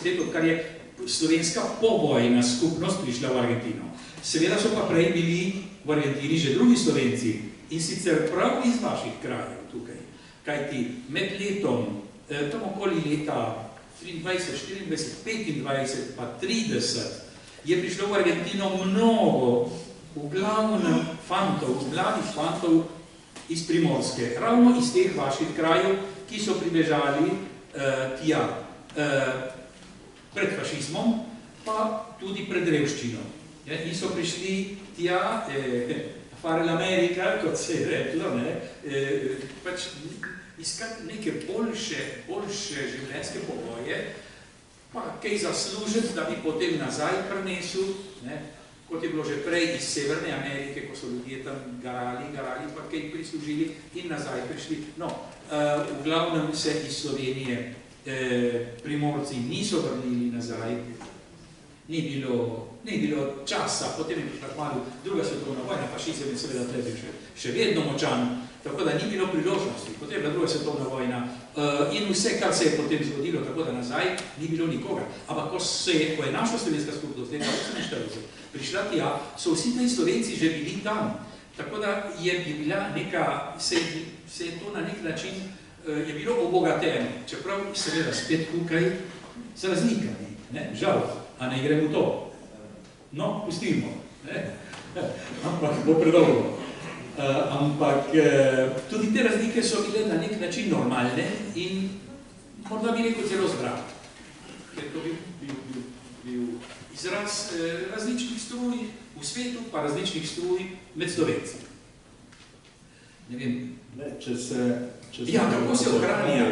Speaker 4: let, odkar je slovenska povojna skupnost prišla v Argentino. Seveda so pa prej bili v Argentini že drugi Slovenci in sicer prav iz vaših krajev tukaj. Kajti med letom, tam okoli leta 23, 24, 25 pa 30 je prišlo v Argentino mnogo, v glavnem mladih fantov iz Primorske, ravno iz teh vaših krajev, ki so pribežali tja pred fašizmom, pa tudi pred revščino. In so prišli tja, fare l'America, kot se je reklo, pač iskati neke boljše življenjske pogoje, pa kaj zaslužiti, da bi potem nazaj prinesel, kot je bilo že prej iz Severne Amerike, ko so ljudje tam garali, pa kaj prislužili in nazaj prišli. V glavnem se iz Slovenije Primorci niso vrnili nazaj, ni bilo časa, potem je prišla kmalu druga svetovna vojna, fašizem je seveda tle še vedno močan, tako da ni bilo priložnosti, potem je bila druga svetovna vojna in vse, kar se je potem zgodilo, tako da nazaj ni bilo nikoga. Ampak ko je naša slovenska skupnost leta 1948 prišla tja, so vsi tej Slovenci že bili tam, tako da je bila neka, se je to na nek način je bilo obogateno, čeprav seveda spet tukaj z razlikami, žal, a ne gremo to. Pustimo, ampak bo predolgo. Ampak tudi te razlike so bile na nek način normalne in morda bi rekel celo zdrav. Ker to bil izraz različnih struj v svetu, pa različnih struj med Slovenci. Ne vem.
Speaker 2: Če se
Speaker 4: kako se ohranja?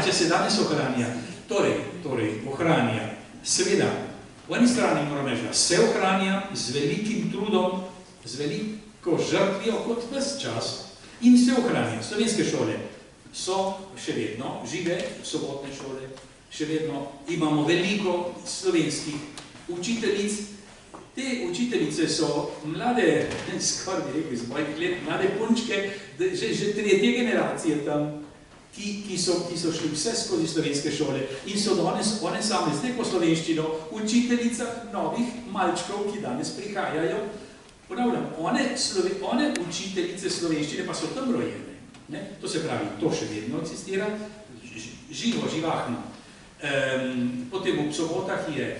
Speaker 4: Če se danes ohranja. Torej, ohranja. Seveda, v eni strani moram reči, da se ohranja z velikim trudom z veliko žrtvijo kot ves čas in se ohranijo. Slovenske šole so še vedno žive, sobotne šole, še vedno imamo veliko slovenskih učiteljic. Te učiteljice so mlade, skoraj bi rekel iz mojih let, mlade punčke, že tretje generacije tam, ki so šli vse skozi slovenske šole in so danes one same z neko slovenščino učiteljica novih malčkov, ki danes prihajajo. Ponavljam, one učiteljice slovenščine pa so tam rojene. Ne? To se pravi, to še vedno existira, živo, živahno. Potem ob sobotah je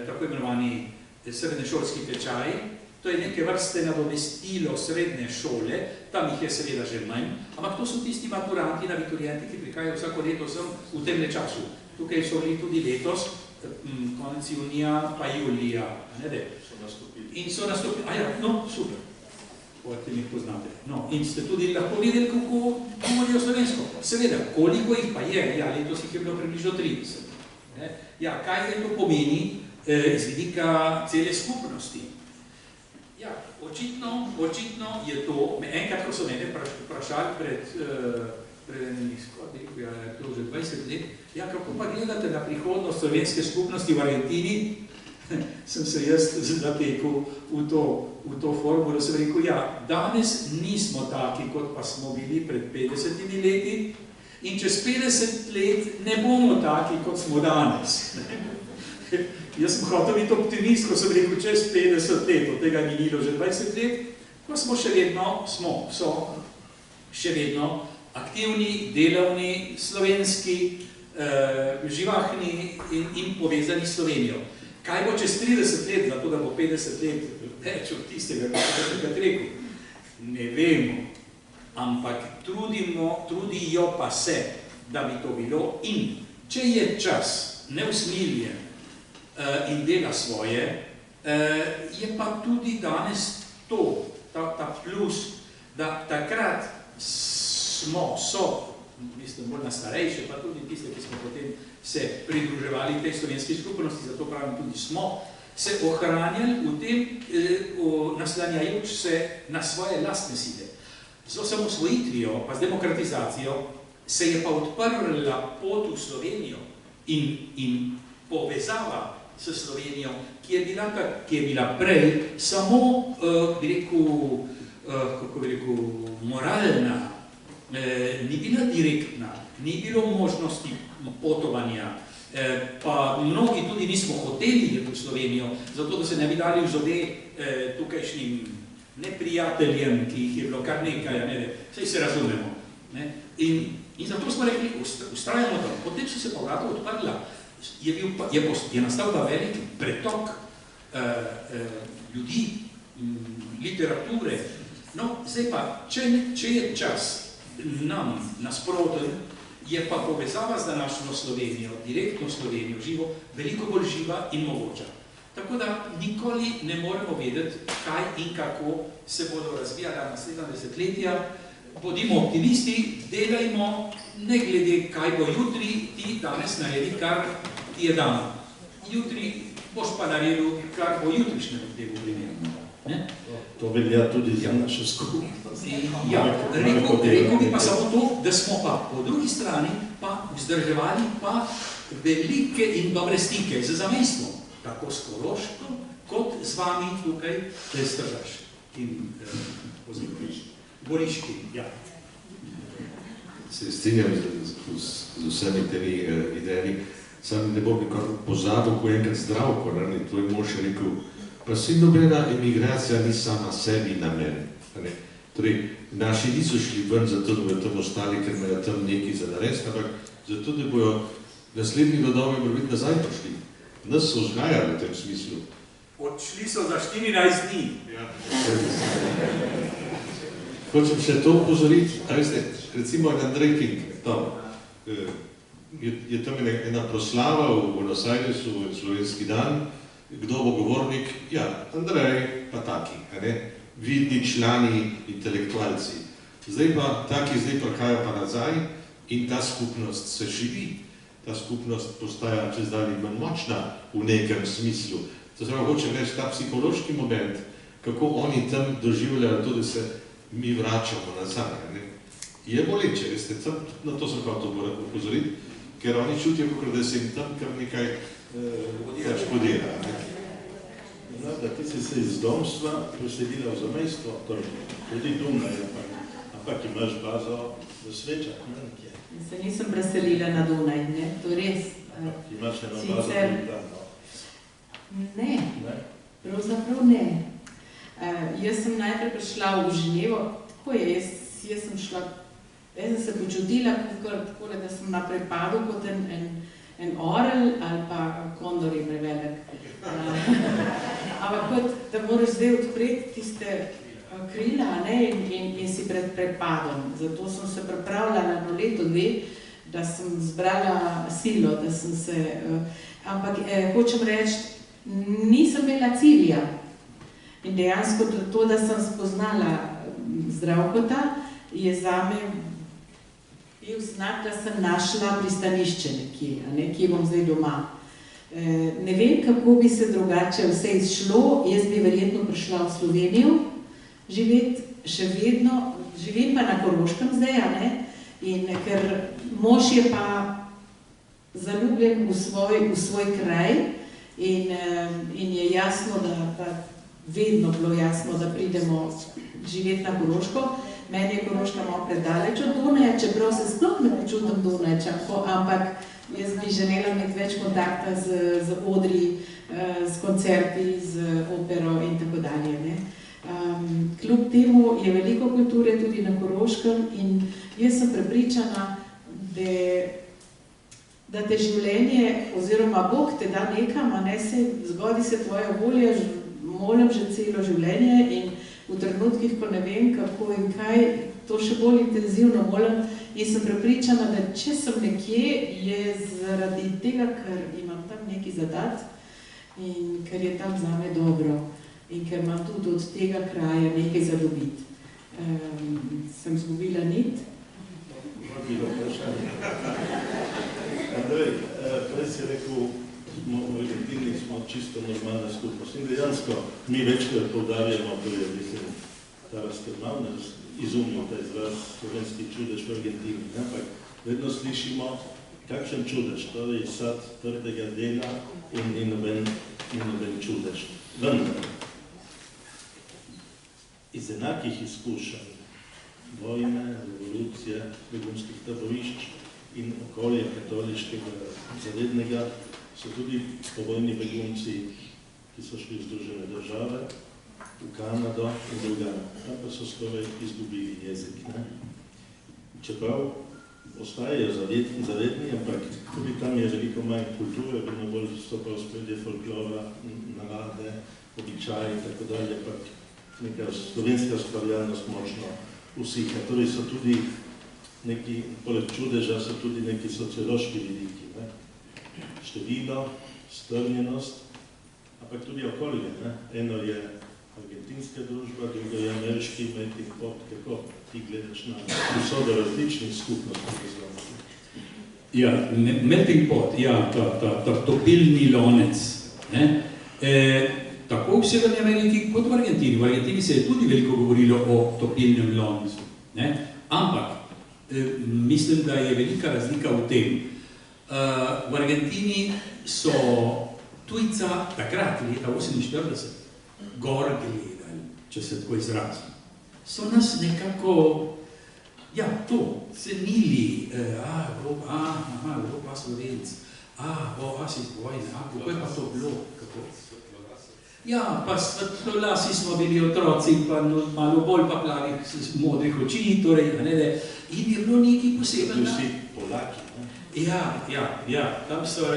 Speaker 4: tako imenovani srednješolski tečaj, to je neke vrste nadomestilo srednje šole, tam jih je seveda že manj, ampak to so tisti maturanti, abiturienti, ki prihajajo vsako leto sem v temle času. Tukaj so bili tudi letos, konec junija pa julija. In so nastopili. No, super. Ti jih poznate. No, in ste tudi lahko videli, kako govorijo slovensko. Seveda, koliko jih pa je, letos jih je bilo približno 30. Kaj je to pomeni z vidika cele skupnosti? Očitno je to, enkrat, ko so mene vprašali pred to že 20 let, kako pa gledate na prihodnost slovenske skupnosti v Argentini, sem se jaz zatekel v to formulo, sem rekel, danes nismo taki, kot pa smo bili pred 50 leti in čez 50 let ne bomo taki, kot smo danes. Jaz sem hotel biti optimist, ko sem rekel, čez 50 let, od tega je minilo že 20 let, ko smo še vedno aktivni, delavni, slovenski, živahni in povezani s Slovenijo. Kaj bo čez 30 let, zato da bo 50 let več od tistega, kot sem takrat rekel? Ne vemo, ampak trudijo pa se, da bi to bilo in če je čas neusmiljen in dela svoje, je pa tudi danes to, ta plus, da takrat mislim, bolj na starejše, pa tudi tiste, ki smo potem se pridruževali tej slovenski skupnosti, zato pravim tudi smo, se ohranjali v tem, naslanjajoč se na svoje lastne sile. Z osamosvojitvijo, pa z demokratizacijo, se je pa odprla pot v Slovenijo in povezava s Slovenijo, ki je bila prej samo, moralna, ni bila direktna, ni bilo možnosti potovanja, pa mnogi tudi nismo hoteli iti v Slovenijo, zato da se ne bi dali v zobe tukajšnjim neprijateljem, ki jih je bilo kar nekaj, saj se razumemo. In zato smo rekli, ustrajamo tam. Potem so se pa vrata odprla, je nastal pa velik pretok ljudi, literature. No, zdaj pa, če je čas nam nasproten, je pa povezava z današnjo Slovenijo, direktno Slovenijo, živo, veliko bolj živa in mogoča. Tako da nikoli ne moremo vedeti, kaj in kako se bodo razvijala naslednja desetletja. Bodimo optimisti, delajmo, ne glede, kaj bo jutri, ti danes naredi, kar ti je dano. Jutri boš pa naredil, kar bo jutrišnjem temu primeru.
Speaker 2: To velja tudi za naše skupnost.
Speaker 4: Rekel bi pa samo to, da smo pa po drugi strani pa vzdrževali pa velike in dobre stike z zamejstvom, tako s Koroško, kot z vami tukaj, Stržaš in Goriški.
Speaker 5: Se strinjam z vsemi temi idejami. Sam ne bom nikor pozabil, ko je enkrat Zdravko, to je mož rekel, pa si nobena emigracija ni sama sebi namen. Torej, naši niso šli ven zato, da bodo tam ostali, ker imajo tam nekaj za narediti, ampak zato, da bojo naslednji rodovi morbiti nazaj prišli. Nas so vzgajali v tem smislu.
Speaker 4: Odšli so za 14 dni.
Speaker 5: Hočem še to upozoriti, recimo Andrej Fink, je tam ena proslava v Buenos Airesu, slovenski dan, kdo bo govornik? Andrej, pa taki, vidni člani, intelektualci. Zdaj prihajajo pa nazaj in ta skupnost se živi. Ta skupnost postaja čez dalje manj močna v nekem smislu. To se hoče reči, ta psihološki moment, kako oni tam doživljajo to, da se mi vračamo nazaj. Ne? Je boleče, veste, na to sem hotel opozoriti, ker oni čutijo, da se jim tam kar nekaj podira.
Speaker 2: No, da ti si se iz domstva preselila v zamejstvo, tudi Dunaj, ampak imaš bazo v Svečah, nekje.
Speaker 3: Se nisem preselila na Dunaj, ne, to je res.
Speaker 2: Imaš eno bazo tudi tam, no?
Speaker 3: Ne, pravzaprav ne. Jaz sem najprej prišla v Ženevo, tako je, jaz sem se počutila, da sem na prepadu kot en orel ali pa kondor je prevelik. Ampak kot, da moraš zdaj odpreti tiste krila, ne, in si pred prepadom. Zato sem se pripravljala na leto, dve, da sem zbrala silo, da sem se... Ampak hočem reči, nisem imela cilja. In dejansko to, da sem spoznala Zdravkota, je zame bil znak, da sem našla pristanišče nekje bom zdaj doma. Ne vem, kako bi se drugače vse izšlo, jaz bi verjetno prišla v Slovenijo živeti, še vedno, živim pa na Koroškem zdaj, ne? In ker mož je pa zaljubljen v svoj kraj in je jasno, da vedno bilo jasno, da pridemo živeti na Koroško. Meni je Koroška malo predaleč od Dunaja, čeprav se sploh ne počutim Dunajčanko, ampak jaz bi želela imeti več kontakta z odri, s koncerti, z opero in tako dalje. Ne? Kljub temu je veliko kulture tudi na Koroškem in jaz sem prepričana, da te življenje, oziroma Bog te da nekam, a ne se zgodi se tvoja volja, molim že celo življenje in v trenutkih, ko ne vem kako in kaj, to še bolj intenzivno molim in sem prepričana, da če sem nekje, je zaradi tega, ker imam tam nekaj zadat in ker je tam zame dobro in ker imam tudi od tega kraja nekaj zadobiti. Sem zgubila nit.
Speaker 2: Andrej, prej si rekel, v Argentini smo čisto normalna skupnost in dejansko mi večkrat poudarjamo, to je, mislim, ta razkrmavnost, izumno ta izraz slovenski čudež v Argentini, ampak vedno slišimo, kakšen čudež, torej sad trdega dela in noben čudež. Vendar, iz enakih izkušenj, vojne, revolucije, begunskih taborišč in okolja katoliškega zavednega so tudi povojni begunci, ki so šli v Združene države, v Kanado in drugam. Tam pa so skoraj izgubili jezik. Ne? Čeprav ostajajo zavedni, ampak tudi tam je veliko manj kulture, vedno bolj so pa spredje folklora, navade, običaji in tako dalje, pa neka slovenska stvarjalnost močno usiha. Torej so tudi neki, poleg čudeža, so tudi neki sociološki vidiki. Ne? Število, strnjenost, ampak tudi okolje. Ne? Eno je argentinska družba, drugo je ameriški melting pot, kako ti gledaš na vsodo različnih skupnosti.
Speaker 4: Ja, melting pot, ja, ta topilni lonec. Ne? Tako v Severni Ameriki kot v Argentini. V Argentini se je tudi veliko govorilo o topilnem loncu. Ne? Ampak mislim, da je velika razlika v tem. V Argentini so tujca takrat, leta 1948, gor gledali, če se tako izrazim. So nas nekako, ja, to, cenili, Evropa, Slovenc, si iz vojne, kako je pa to bilo, kako? Ja, pa svetlolasi smo bili otroci, pa malo bolj pa plavih modrih oči, torej, in je bilo nekaj posebnega.
Speaker 2: Vsi Polaki, ne?
Speaker 4: Ja, tam so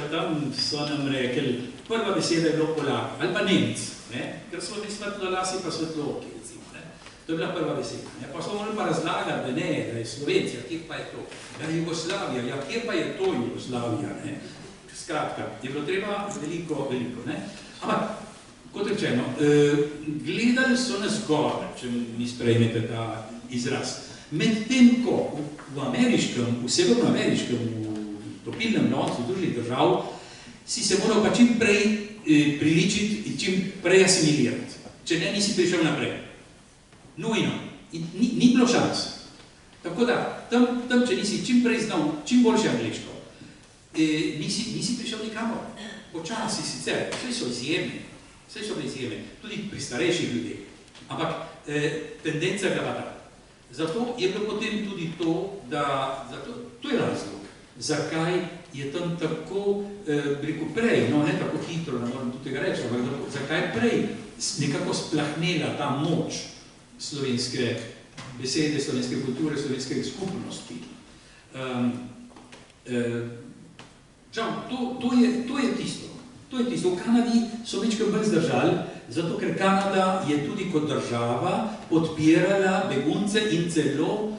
Speaker 4: nam rekli, prva beseda je bilo Polak, ali pa Nemec, ker smo bili svetlolasi pa svetlooki, recimo. To je bila prva beseda. Pa smo morali pa razlagati, da je Slovencija, kje pa je to? Ja, Jugoslavija, ja, kje pa je to Jugoslavija? Skratka, je bilo treba veliko, ne? Ampak, kot rečeno, gledali so nas gor, če mi sprejmete ta izraz. Medtem ko v severnoameriškem, v topilnem loncu Združenih držav, si se moral pa čim prej priličiti in čim prej asimilirati. če ne, nisi prišel naprej. Nujno. Ni bilo šans. Tako da, tam, če nisi čim prej znal, čim boljše angliško, nisi prišel nikamor. Počasi sicer, vse so izjeme, tudi pri starejših ljudeh. Ampak tendenca je bila ta. Zato je bilo potem tudi to, to je razlog, zakaj je tam tako, rekel prej, no ne tako hitro, ne moram tudi tega reči, ampak zakaj prej nekako splahnela ta moč slovenske besede, slovenske kulture, slovenske skupnosti. Žal, to je tisto. To je tisto. V Kanadi so večkrat bolj zdržali, zato ker Kanada je tudi kot država podpirala begunce in celo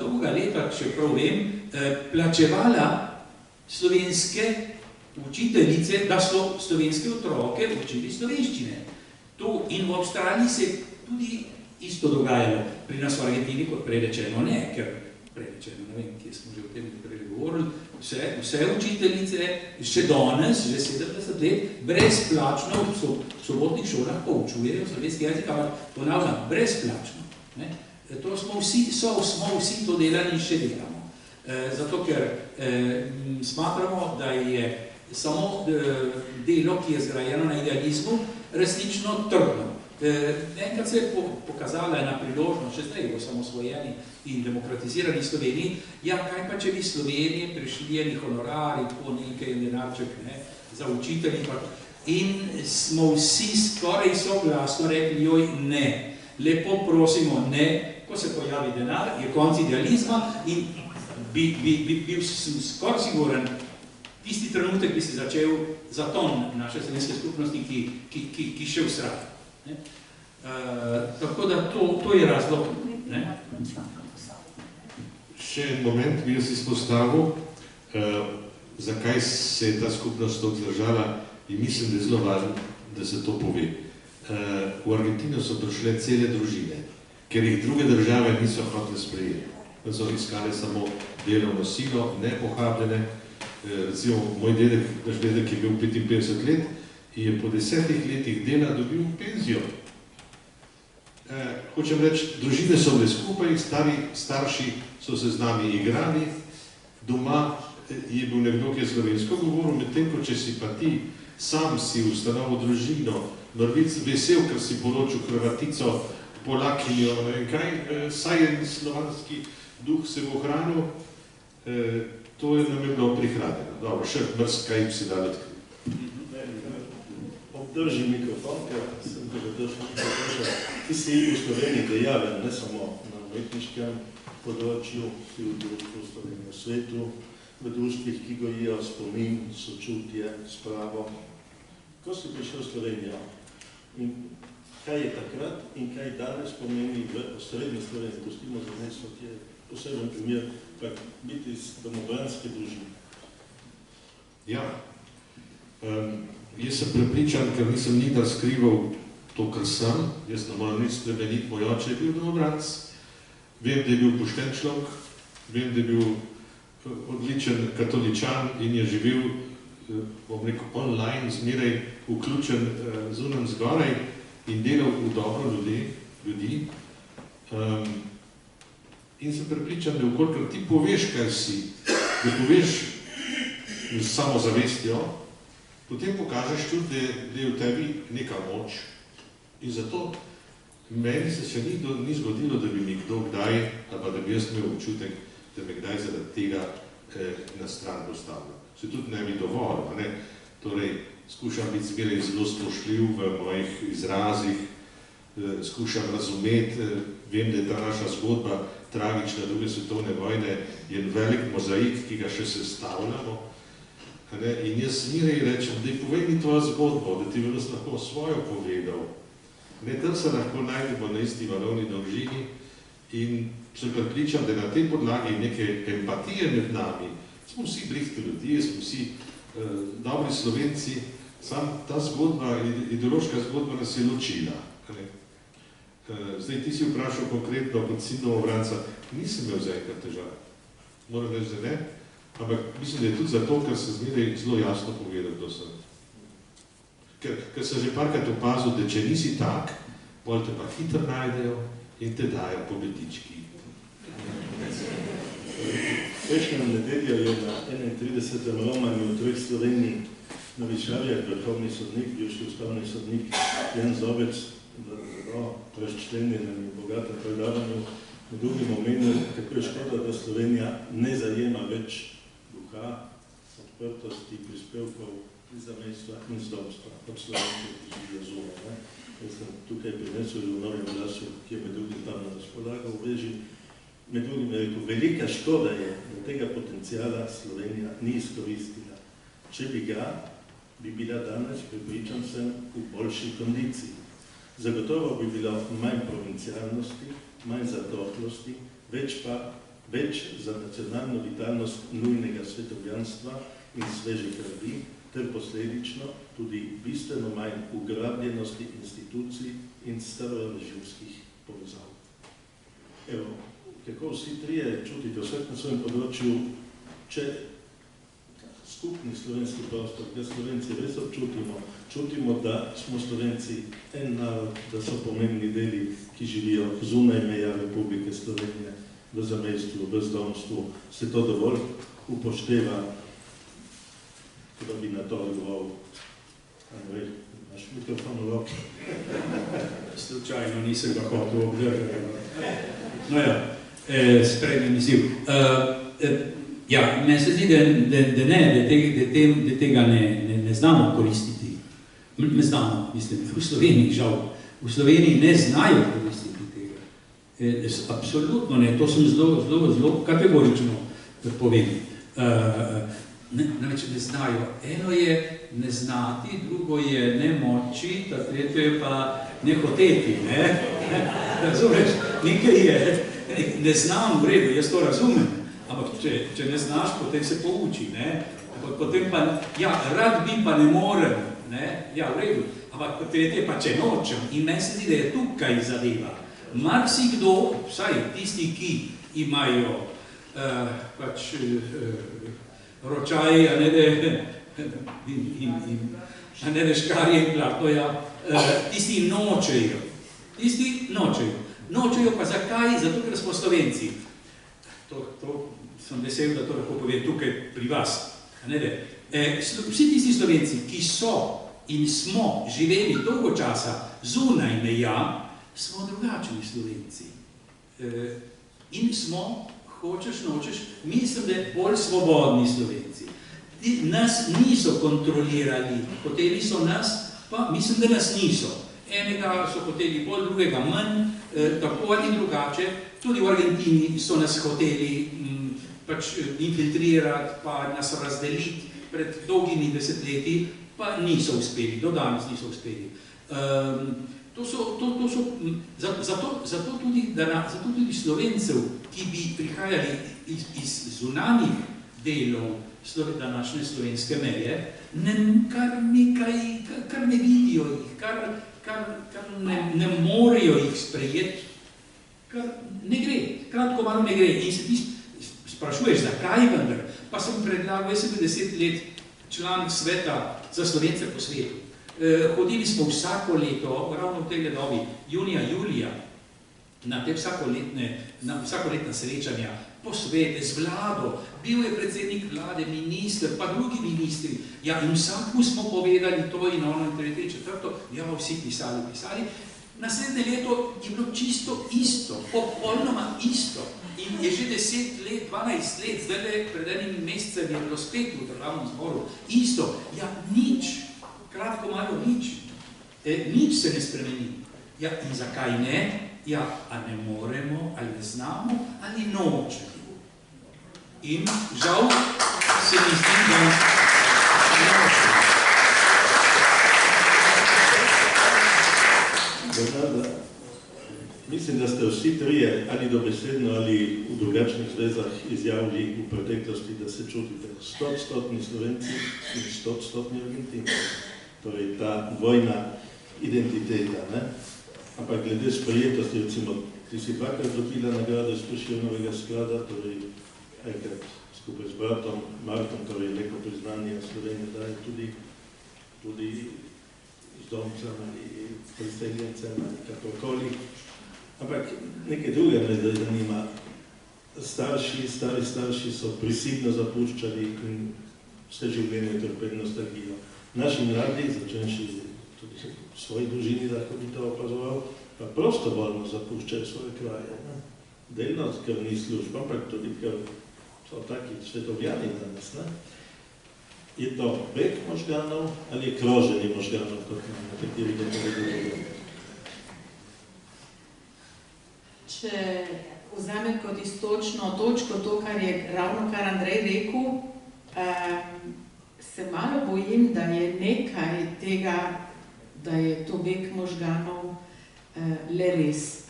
Speaker 4: dolga leta, če prav vem, plačevala slovenske učiteljice, da so slovenske otroke učili slovenščine. To in v Avstraliji se je tudi isto dogajalo. Pri nas v Argentini kot prerečeno ne, ker prerečeno, ne vem, kje smo že o tem prej govorili, vse učiteljice še danes, že 70 let, brezplačno v sobotnih šolah poučujejo slovenski jezik, ampak ponavljam, brezplačno. To smo vsi to delali in še delamo. Zato, ker smatramo, da je samo delo, ki je zgrajeno na idealizmu, resnično trdno. Enkrat se je pokazala ena priložnost, še zdaj bo samosvojeni in demokratizirani Sloveniji, ja, kaj pa, če bi Slovenije prišli eni honorari, po nekaj denarček, za učitelji, in smo vsi skoraj soglasno rekli, joj, ne, lepo prosimo, ne, ko se pojavi denar, je konc idealizma in bil skoraj siguren, tisti trenutek bi se začel zaton naše slovenske skupnosti, ki še usradi. Tako da to je razlog.
Speaker 5: Še en moment bi jaz izpostavil, zakaj se je ta skupnost tako zdržala in mislim, da je zelo važno, da se to pove. V Argentino so prišle cele družine, ker jih druge države niso hotele sprejeti. So iskali samo delovno silo, nepohabljene. Recimo, moj dedek je bil 55 let in je po 10 letih dela dobil penzijo. Hočem reči, družine so bile skupaj, starši so se z nami igrali, doma je bil nekdo, ki je slovensko govoril, medtem ko če si pa ti sam si ustanovil družino, mrvic vesel, ker si poročil Hrvatico, Polakinjo, in kaj, saj je slovanski duh se v ohranil, to je nam je bilo prihranjeno. Dobro, še mrzkaj si dali odkriti.
Speaker 2: Obdrži mikrofon, ker sem tega držal. Ti si v Sloveniji dejaven, ne samo na umetniškem področju, si v društvu Slovenije v svetu, v društvih, ki gojijo spomin, sočutje, spravo. Ko si prišel v Slovenijo in kaj je takrat in kaj danes pomeni v osrednji Sloveniji, pustimo za mesto, ki je poseben primer, pa biti iz domobranske družine.
Speaker 5: Ja, jaz sem prepričan, ker nisem nikdar skrival to, kar sem, jaz ne moram nič spremeniti, moj oče je bil domobranc, vem, da je bil pošten človek, vem, da je bil odličen katoličan in je živel, bom rekel, online, zmeraj vključen zunaj zgoraj in delal v dobro ljudi. In sem prepričan, da vkolikor ti poveš, kaj si, da poveš s samozavestjo, potem pokažeš tudi, da je v tebi neka moč. In zato meni se še ni zgodilo, da bi mi kdo kdaj, ali da bi jaz imel občutek, da me kdaj zaradi tega na stran postavlja. Se tudi ne bi dovolj, ne? Torej, skušam biti zmeraj zelo spoštljiv v mojih izrazih, skušam razumeti, vem, da je ta naša zgodba tragična druge svetovne vojne, je en velik mozaik, ki ga še sestavljamo. In jaz zmeraj rečem, da povej mi tvojo zgodbo, da ti bi nas lahko svojo povedal. Tam se lahko najdemo na isti valovni dolžini in sem prepričan, da na tej podlagi neke empatije med nami, smo vsi brihti ljudje, smo vsi dobri Slovenci, sam ta zgodba, ideološka zgodba nas je ločila. Zdaj, ti si vprašal konkretno kot sin domobranca, nisem imel zaenkrat težav. Moram reči, da ne, ampak mislim, da je tudi zato, ker sem zmeraj zelo jasno povedal, kdo sem. Ker sem že parkrat opazil, da če nisi tak, pol te pa hitro najdejo in te dajo po betički.
Speaker 2: Prejšnjo nedeljo je na 31. romanju v Treh Sloveniji na Višavljah vrhovni sodnik, bivši ustavni sodnik Jan Zobec, zelo razčlenjenem in bogatem predavanju, med drugim omenil, kako je škoda, da Slovenija ne zajema več duha, odprtosti, prispevkov, zamejstva in zdomstva od Slovenije, ki živijo zunaj. Jaz sem tukaj prinesel v novem glasu, ki je med drugim tam na razpolago v veži. Med drugim je rekel, velika škoda je, da tega potencijala Slovenija ni izkoristila. Če bi ga, bi bila danes, pripričan sem, v boljši kondiciji. Zagotovo bi bilo manj provincialnosti, manj zatohlosti, več za nacionalno vitalnost nujnega svetovljanstva in sveže krvi, ter posledično tudi bistveno manj ugrabljenosti institucij in starorežimskih povezav. Evo, kako vsi trije čutite vsak na svojem področju, če skupni slovenski prostor, da Slovenci res čutimo, da smo Slovenci en narod, da so pomembni deli, ki živijo zunaj meja Republike Slovenije, v zamejstvu, v zdomstvu, se to dovolj upošteva, da bi na to odgovoril. Andrej, imaš mikrofon v roki?
Speaker 4: Slučajno nisem ga hotel obdržati. No ja, sprejmem izziv. Ja, meni se zdi, da tega ne znamo koristiti. Ne znamo, mislim, v Sloveniji žal. V Sloveniji ne znajo koristiti tega. Absolutno ne, to sem zelo kategorično povem. Namreč ne znajo. Eno je ne znati, drugo je ne moči, ta tretje je pa ne hoteti, ne? Razumeš? Nekaj je, ne znam v redu, jaz to razumem, ampak če ne znaš, potem se pouči, ne? Potem pa, ja, rad bi, pa ne morem, ne? Ja, v redu, ampak tretje pa, če nočem. In meni se zdi, da je tukaj zadeva. Marsikdo, vsaj tisti, ki imajo pač ročaj, a ne da škarje in platno, ja, tisti nočejo. Nočejo pa zakaj? Zato, ker smo Slovenci. To sem vesel, da to lahko povem tukaj pri vas. Vsi tisti Slovenci, ki so in smo živeli dolgo časa zunaj meja, smo drugačni Slovenci. In smo, hočeš, nočeš, mislim, da bolj svobodni Slovenci. Nas niso kontrolirali, hoteli so nas, pa mislim, da nas niso. Enega so hoteli bolj, drugega manj, tako ali drugače. Tudi v Argentini so nas hoteli pač infiltrirati, pa nas razdeliti pred dolgimi desetletji, pa niso uspeli, do danes niso uspeli. Zato tudi Slovencev, ki bi prihajali iz zunanjih delov današnje slovenske meje, kar ne vidijo jih, kar ne morejo jih sprejeti, kar ne gre, kratko malo ne gre. In se ti sprašuješ, zakaj vendar? Pa sem predlagal, jaz sem bil 10 let član sveta za Slovence po svetu. Hodili smo vsako leto, ravno v tej dobi, junija, julija, na te vsakoletna srečanja, posvete z vlado, bil je predsednik vlade, minister, pa drugi ministri. Ja, in vsaku smo povedali to in ono in tretje, četrto, ja, vsi pisali. Naslednje leto je bilo čisto isto, popolnoma isto. In je že 10 let, 12 let, zdaj pred enim mesecem je bilo spet v državnem zboru isto. Ja, nič. Kratko malo nič. Nič se ne spremeni. Ja, in zakaj ne? Ja, a ne moremo, ali ne znamo, ali nočemo. In žal se mi zdi, da nočemo.
Speaker 2: Mislim, da ste vsi trije, ali dobesedno, ali v drugačnih zvezah izjavili v preteklosti, da se čutite 100% Slovenci in 100% Argentinci. Torej, ta dvojna identiteta, ne? Ampak glede sprejetosti, recimo, ti si dvakrat dobila nagrado iz Prešernovega sklada, torej enkrat skupaj z bratom Markom, torej neko priznanje Slovenije daje tudi zdomcem ali priseljencem ali kakorkoli. Ampak nekaj druga me zdaj zanima. Stari starši so prisilno zapuščali in vse življenje trpeli nostalgijo. Naši mladi, začenši tudi v svoji družini, lahko bi to opazoval, pa prostovoljno zapuščajo svoje kraje. Ne? Delno, ker ni služba, ampak tudi, ker so taki svetovljani danes. Ne? Je to beg možganov ali je kroženje možganov, kot na nekateri povedali?
Speaker 3: Če vzamem kot istočno točko to, kar je ravnokar Andrej rekel, se malo bojim, da je nekaj tega, da je to beg možganov le res.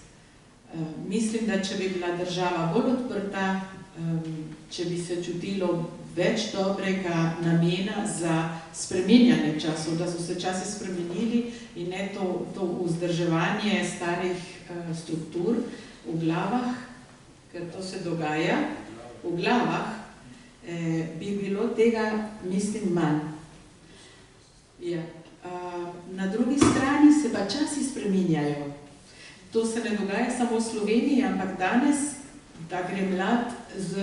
Speaker 3: Mislim, da če bi bila država bolj odprta, če bi se čutilo več dobrega namena za spreminjanje časov, da so se časi spremenili in ne to vzdrževanje starih struktur v glavah, ker to se dogaja, v glavah bi bilo tega, mislim, manj. Ja. Na drugi strani se pa časi spreminjajo. To se ne dogaja samo v Sloveniji, ampak danes, da gre mlad z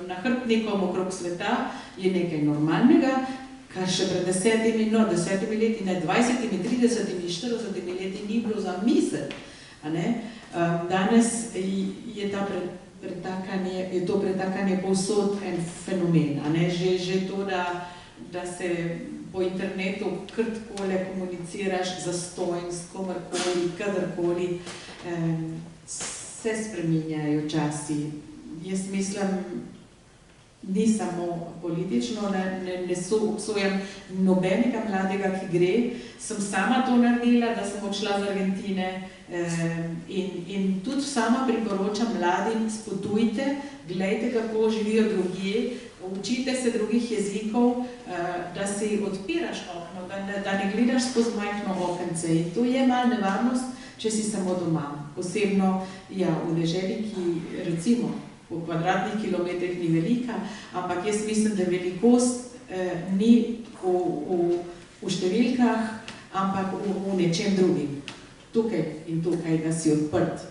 Speaker 3: nahrbtnikom okrog sveta, je nekaj normalnega, kar še pred 10 leti, ne 20, 30, 40 leti ni bilo za misel. Danes je to pretakanje povsod en fenomen. Že to, da se po internetu kar takole komuniciraš zastonj s komarkoli, kadarkoli, se spreminjajo časi. Jaz mislim, ni samo politično, ne obsojam nobenega mladega, ki gre. Sem sama to naredila, da sem odšla z Argentine in tudi sama priporočam mladim, spodujte, gledajte, kako živijo drugje, učite se drugih jezikov, da si odpiraš okno, da ne gledaš skozi majhno okence. In to je malo nevarnost, če si samo doma. Posebno v deželi, ki recimo po kvadratnih kilometrih ni velika, ampak jaz mislim, da velikost ni v številkah, ampak v nečem drugim. Tukaj in tukaj, da si odprt.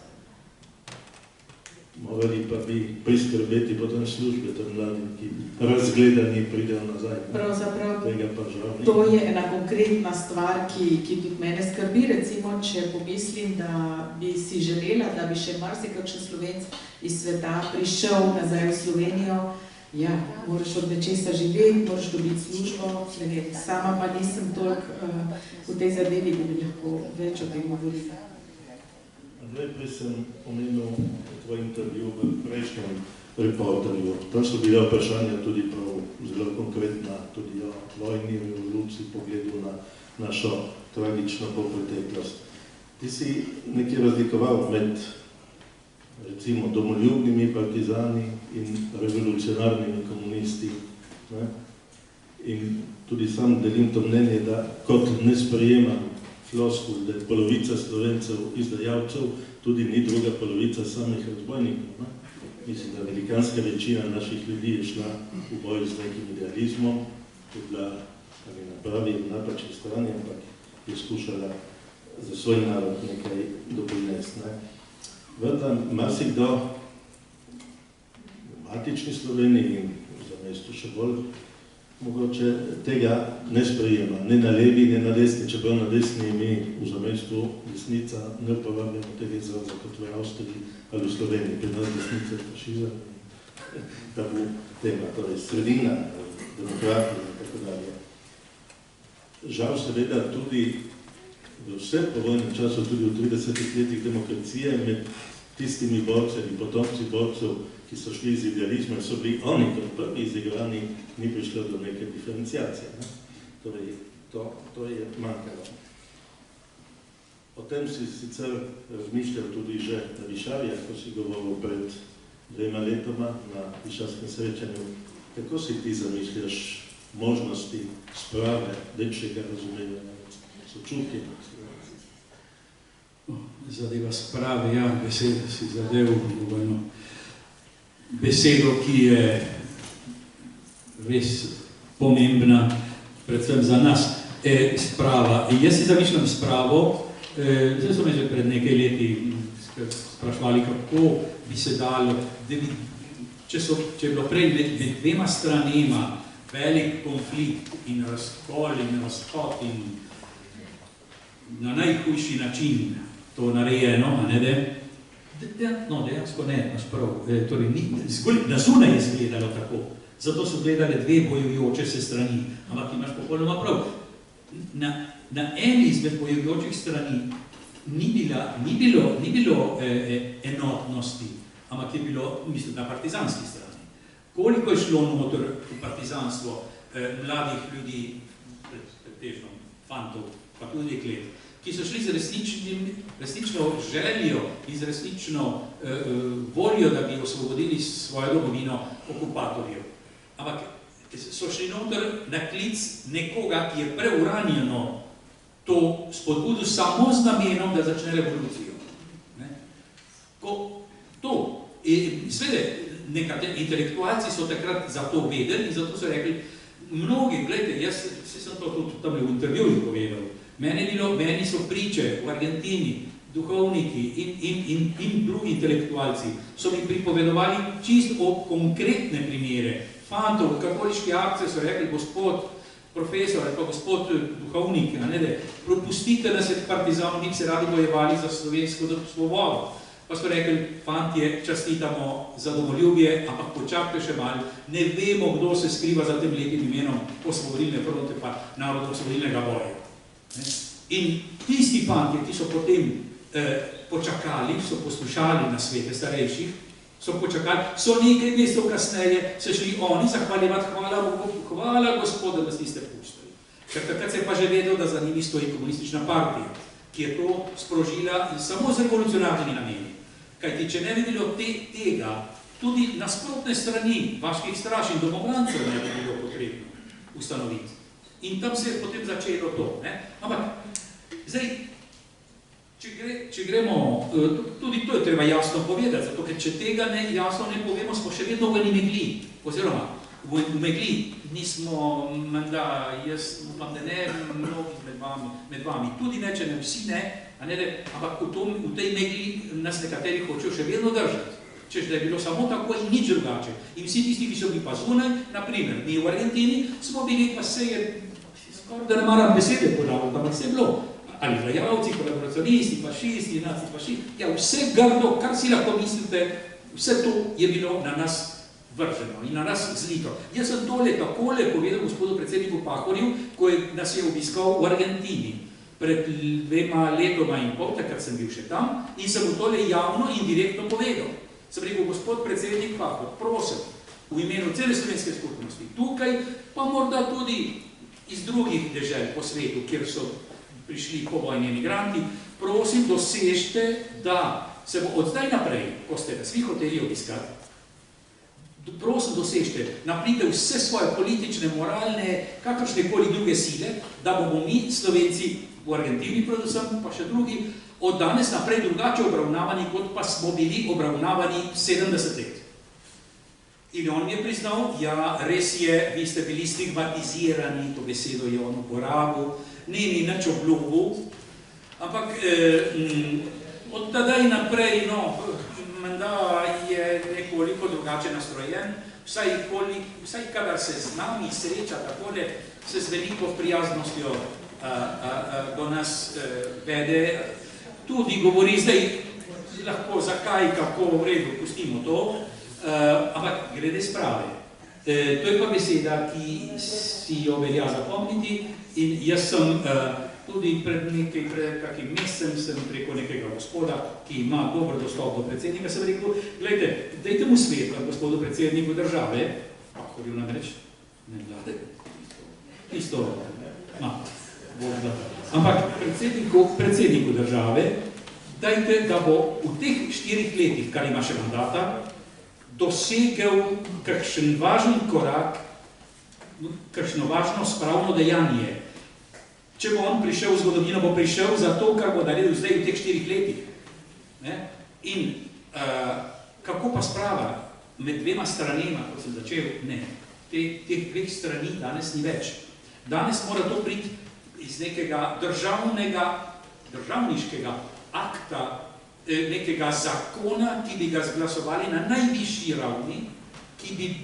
Speaker 2: Morali pa bi priskrbeti potem službe tem mladim, ki razgledani pridejo nazaj.
Speaker 3: Pravzaprav,
Speaker 2: tega pa žal ni.
Speaker 3: To je ena konkretna stvar, ki tudi mene skrbi. Recimo, če pomislim, da bi si želela, da bi še marsikakšen Slovenc iz sveta prišel nazaj v Slovenijo, moraš od nečesa živeti, moraš dobiti službo, sama pa nisem toliko v tej zadevi, da bi lahko več o tem govorila.
Speaker 2: Najprej sem omenil tvoj intervju v prejšnjem reporterju. Tam so bila vprašanja tudi prav zelo konkretna, tudi o vojni, revoluciji, pogledu na našo tragično preteklost. Ti si nekaj razlikoval med recimo domoljubnimi partizani in revolucionarnimi komunisti. In tudi sam delim to mnenje, da kot ne sprejemam floskul, da je polovica Slovencev izdajalcev, tudi ni druga polovica samih razbojnikov. Mislim, da velikanska večina naših ljudi je šla v boj z nekim idealizmom, je bila na pravi in napačni strani, ampak je skušala za svoj narod nekaj doprinesti. Vendar marsikdo v matični Sloveniji in za mesto še bolj mogoče tega ne sprejema, ne na levi, ne na desni, čeprav na desni mi v zamestu desnica ne uporabljamo tega izraza kot v Avstriji ali v Sloveniji, pri nas desnica je fašizem, tabu tema, torej sredina, demokratija in tako dalje. Žal seveda tudi v vsem povojnem času, tudi v 30 letih demokracije, med tistimi borci in potomci borcev, ki so šli iz idealizma, so bili oni kot prvi izigrani, ni prišlo do neke diferencijacije. Torej, to je manjkalo. O tem si sicer razmišljal tudi že na Višavijah, ko si govoril pred 2 letoma na višavskem srečanju. Kako si ti zamišljaš možnosti sprave, večjega razumevanja, sočutja?
Speaker 4: Zadeva sprave, beseda si zadev v besedo, ki je res pomembna, predvsem za nas. sprava. Jaz si zamišljam spravo, zdaj so me že pred nekaj leti sprašvali, kako bi se dalo, če je bilo prej med dvema stranema velik konflikt in razkol in razhod in na najhujši način to narejeno, a ne da? No, dejansko ne, naš prav. Torej, na zunaj je izgledalo tako. Zato so gledali dve bojujoče se strani. Ampak imaš popolnoma prav. Na eni izmed bojujočih strani ni bilo enotnosti, ampak je bilo, mislim, na partizanski strani. Koliko je šlo noter v partizanstvo mladih ljudi, pretežno fantov, pa tudi deklet, ki so šli z resnično željo in z resnično voljo, da bi osvobodili svojo domovino okupatorjev. Ampak so šli noter na klic nekoga, ki je preuranjeno to spodbudil samo z namenom, da začne revolucijo. Svede, nekateri intelektualci so takrat za to vedeli in zato so rekli, mnogi, gledajte, jaz sem to tudi tam v intervjuju povedal, meni so priče v Argentini, duhovniki in drugi intelektualci, so mi pripovedovali čisto o konkretne primere. Fantov, katoliški akcije so rekli, gospod profesor ali pa gospod duhovnik, propustite nas je partizanov, mi se radi bojevali za slovensko svobodo. Pa so rekli, fantje, častitamo za domoljubje, ampak počakajte še malo, ne vemo, kdo se skriva za tem lepim imenom osvobodilne fronte pa narodno-osvobodilnega boja. In tisti fantje, ki so potem počakali, so poslušali na svete starejših, so počakali, so nekaj mesecev kasneje se šli oni zahvaljevati, hvala gospoda, da ste pustili. Ker takrat se je pa že vedel, da za njimi stoji komunistična partija, ki je to sprožila samo z revolucionarnimi nameni. Kajti, če ne bi bilo tega, tudi nasprotne strani vaških straž in domobrancev ne bi bilo potrebno ustanoviti. In tam se je potem začelo to. Ampak, zdaj, če gremo, tudi to je treba jasno povedati, zato ker če tega jasno ne povemo, smo še vedno v eni megli, oziroma v megli nismo, menda, jaz upam, da ne, mnogi med vami, tudi ne, če ne vsi ne, ampak v tej megli nas nekateri hočejo še vedno držati. Češ, da je bilo samo tako in nič drugače. In vsi tisti, ki so bili pa zunaj, naprimer, mi v Argentini, smo bili pa se je, skoraj da ne maram besede podavljati, ampak se je bilo. Ali vlajavci, kolaboracionisti, fašisti, nacifašisti, ja, vse grdo, kar si lahko mislite, vse to je bilo na nas vrženo in na nas zlito. Jaz sem tole takole povedal gospodu predsedniku Pahorju, ko nas je obiskal v Argentini pred 2 letoma in pol, takrat sem bil še tam, in sem mu tole javno in direktno povedal. Sem rekel, gospod predsednik Pahor, prosim, v imenu cele slovenske skupnosti, tukaj, pa morda tudi iz drugih dežel po svetu, kjer so prišli povojni emigranti, prosim, dosežte, da se bo od zdaj naprej, ko ste nas vi hoteli obiskati, prosim, dosežte, naprite vse svoje politične, moralne, kakršnekoli druge sile, da bomo mi, Slovenci, v Argentini predvsem, pa še drugi, od danes naprej drugače obravnavani, kot pa smo bili obravnavani 70 let. In on mi je priznal, ja, res je, vi ste bili stigmatizirani, to besedo je on uporabil, ni nič obljubil, ampak od tedaj naprej, no, menda je nekoliko drugače nastrojen, vsaj kadar se z nami sreča takole, se z veliko prijaznostjo do nas vede, tudi govori zdaj lahko zakaj, kako v redu, pustimo to, ampak glede sprave. To je pa beseda, ki si jo velja zapomniti in jaz sem tudi pred kakim mesecem sem preko nekega gospoda, ki ima dober dostop do predsednika, sem rekel, gledajte, dajte mu svetla gospodu predsedniku države, Pahorju namreč, ne vlade, isto, ampak predsedniku države, dajte, da bo v teh 4 letih, kar ima še mandata, dosegel kakšen važen korak, kakšno važno spravno dejanje. Če bo on prišel v zgodovino, bo prišel za to, kar bo naredil zdaj v teh 4 letih. In kako pa sprava med 2 stranema, kot sem začel, ne. Teh 2 strani danes ni več. Danes mora to priti iz nekega državniškega akta, nekega zakona, ki bi ga zglasovali na najvišji ravni, ki bi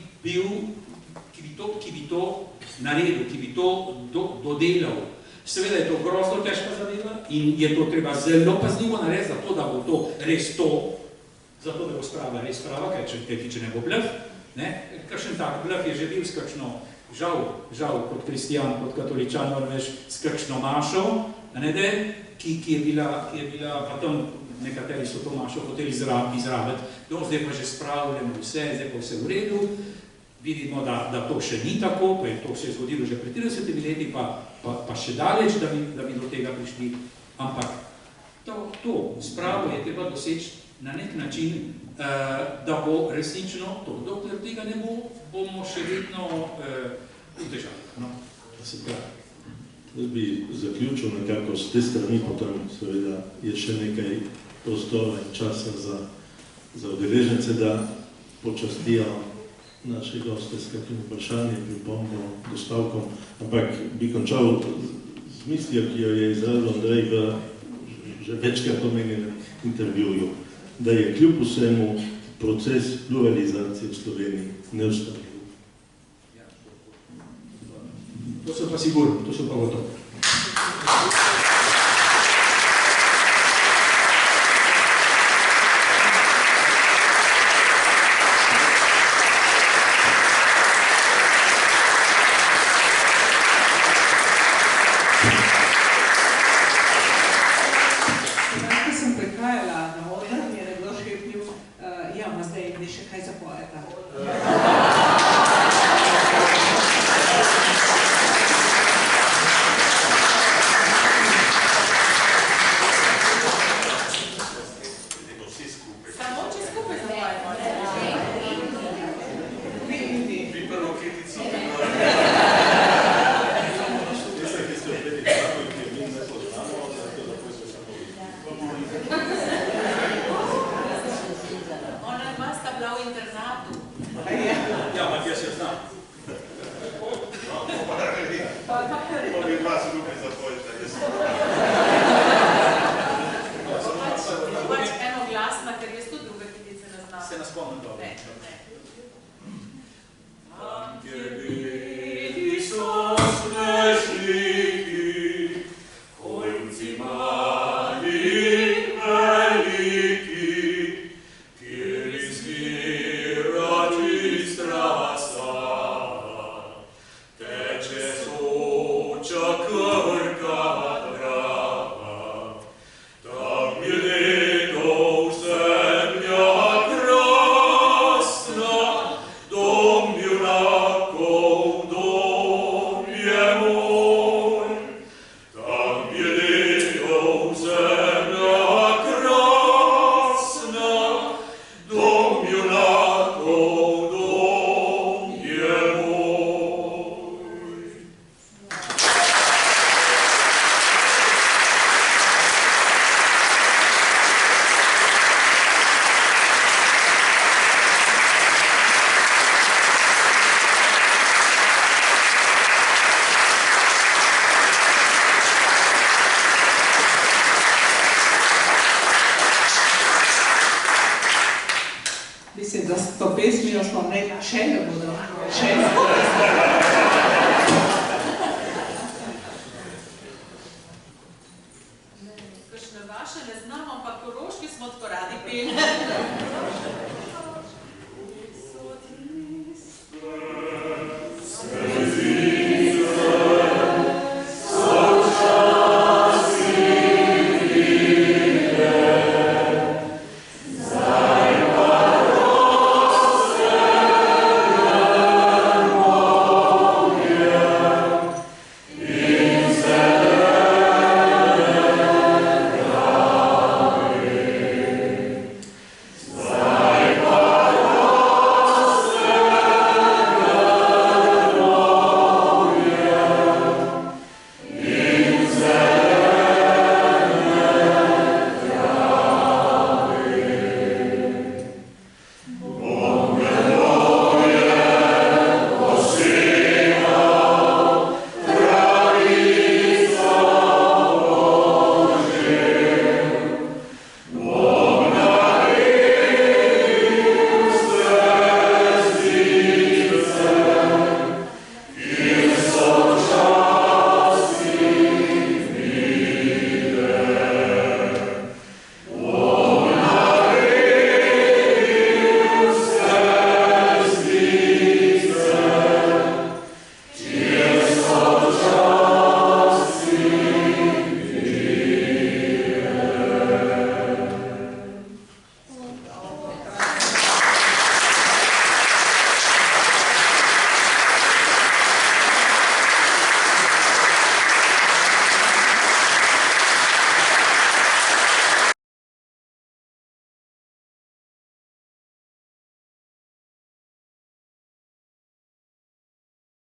Speaker 4: to naredil, ki bi to dodelal. Seveda je to grozno težka zadeva in je to treba zelo pazljivo narediti, zato da bo to res to, zato da bo sprava res prava, ker če ne bo blef, kakšen tak blef je že bil s kakšno, žal kot kristijan, kot katoličan, s kakšno mašo, ki je bila, pa tam nekateri so to mašo hoteli izrabiti, zdaj pa že spravljamo vse, zdaj pa vse v redu, vidimo, da to še ni tako, to se je zgodilo že pred 30 leti, pa še daleč, da bi do tega prišli, ampak to spravo je treba doseči na nek način, da bo resnično to, dokler tega ne bo, bomo še vedno utežali.
Speaker 2: Jaz bi zaključil nekako z te strani, potem seveda je še nekaj prostora in časa za udeležence, da počastijo naše goste s kakšnim vprašanjem, pripombo, dostavkom, ampak bi končal z mislijo, ki jo je izrazil Andrej v že večkrat omenjenem intervjuju, da je kljub vsemu proces pluralizacije v Sloveniji neustavljiv.
Speaker 4: To so pa sigurno, to so pa gotovo.
Speaker 3: Kakšne vaše ne znamo, ampak Koroški smo tako radi peli.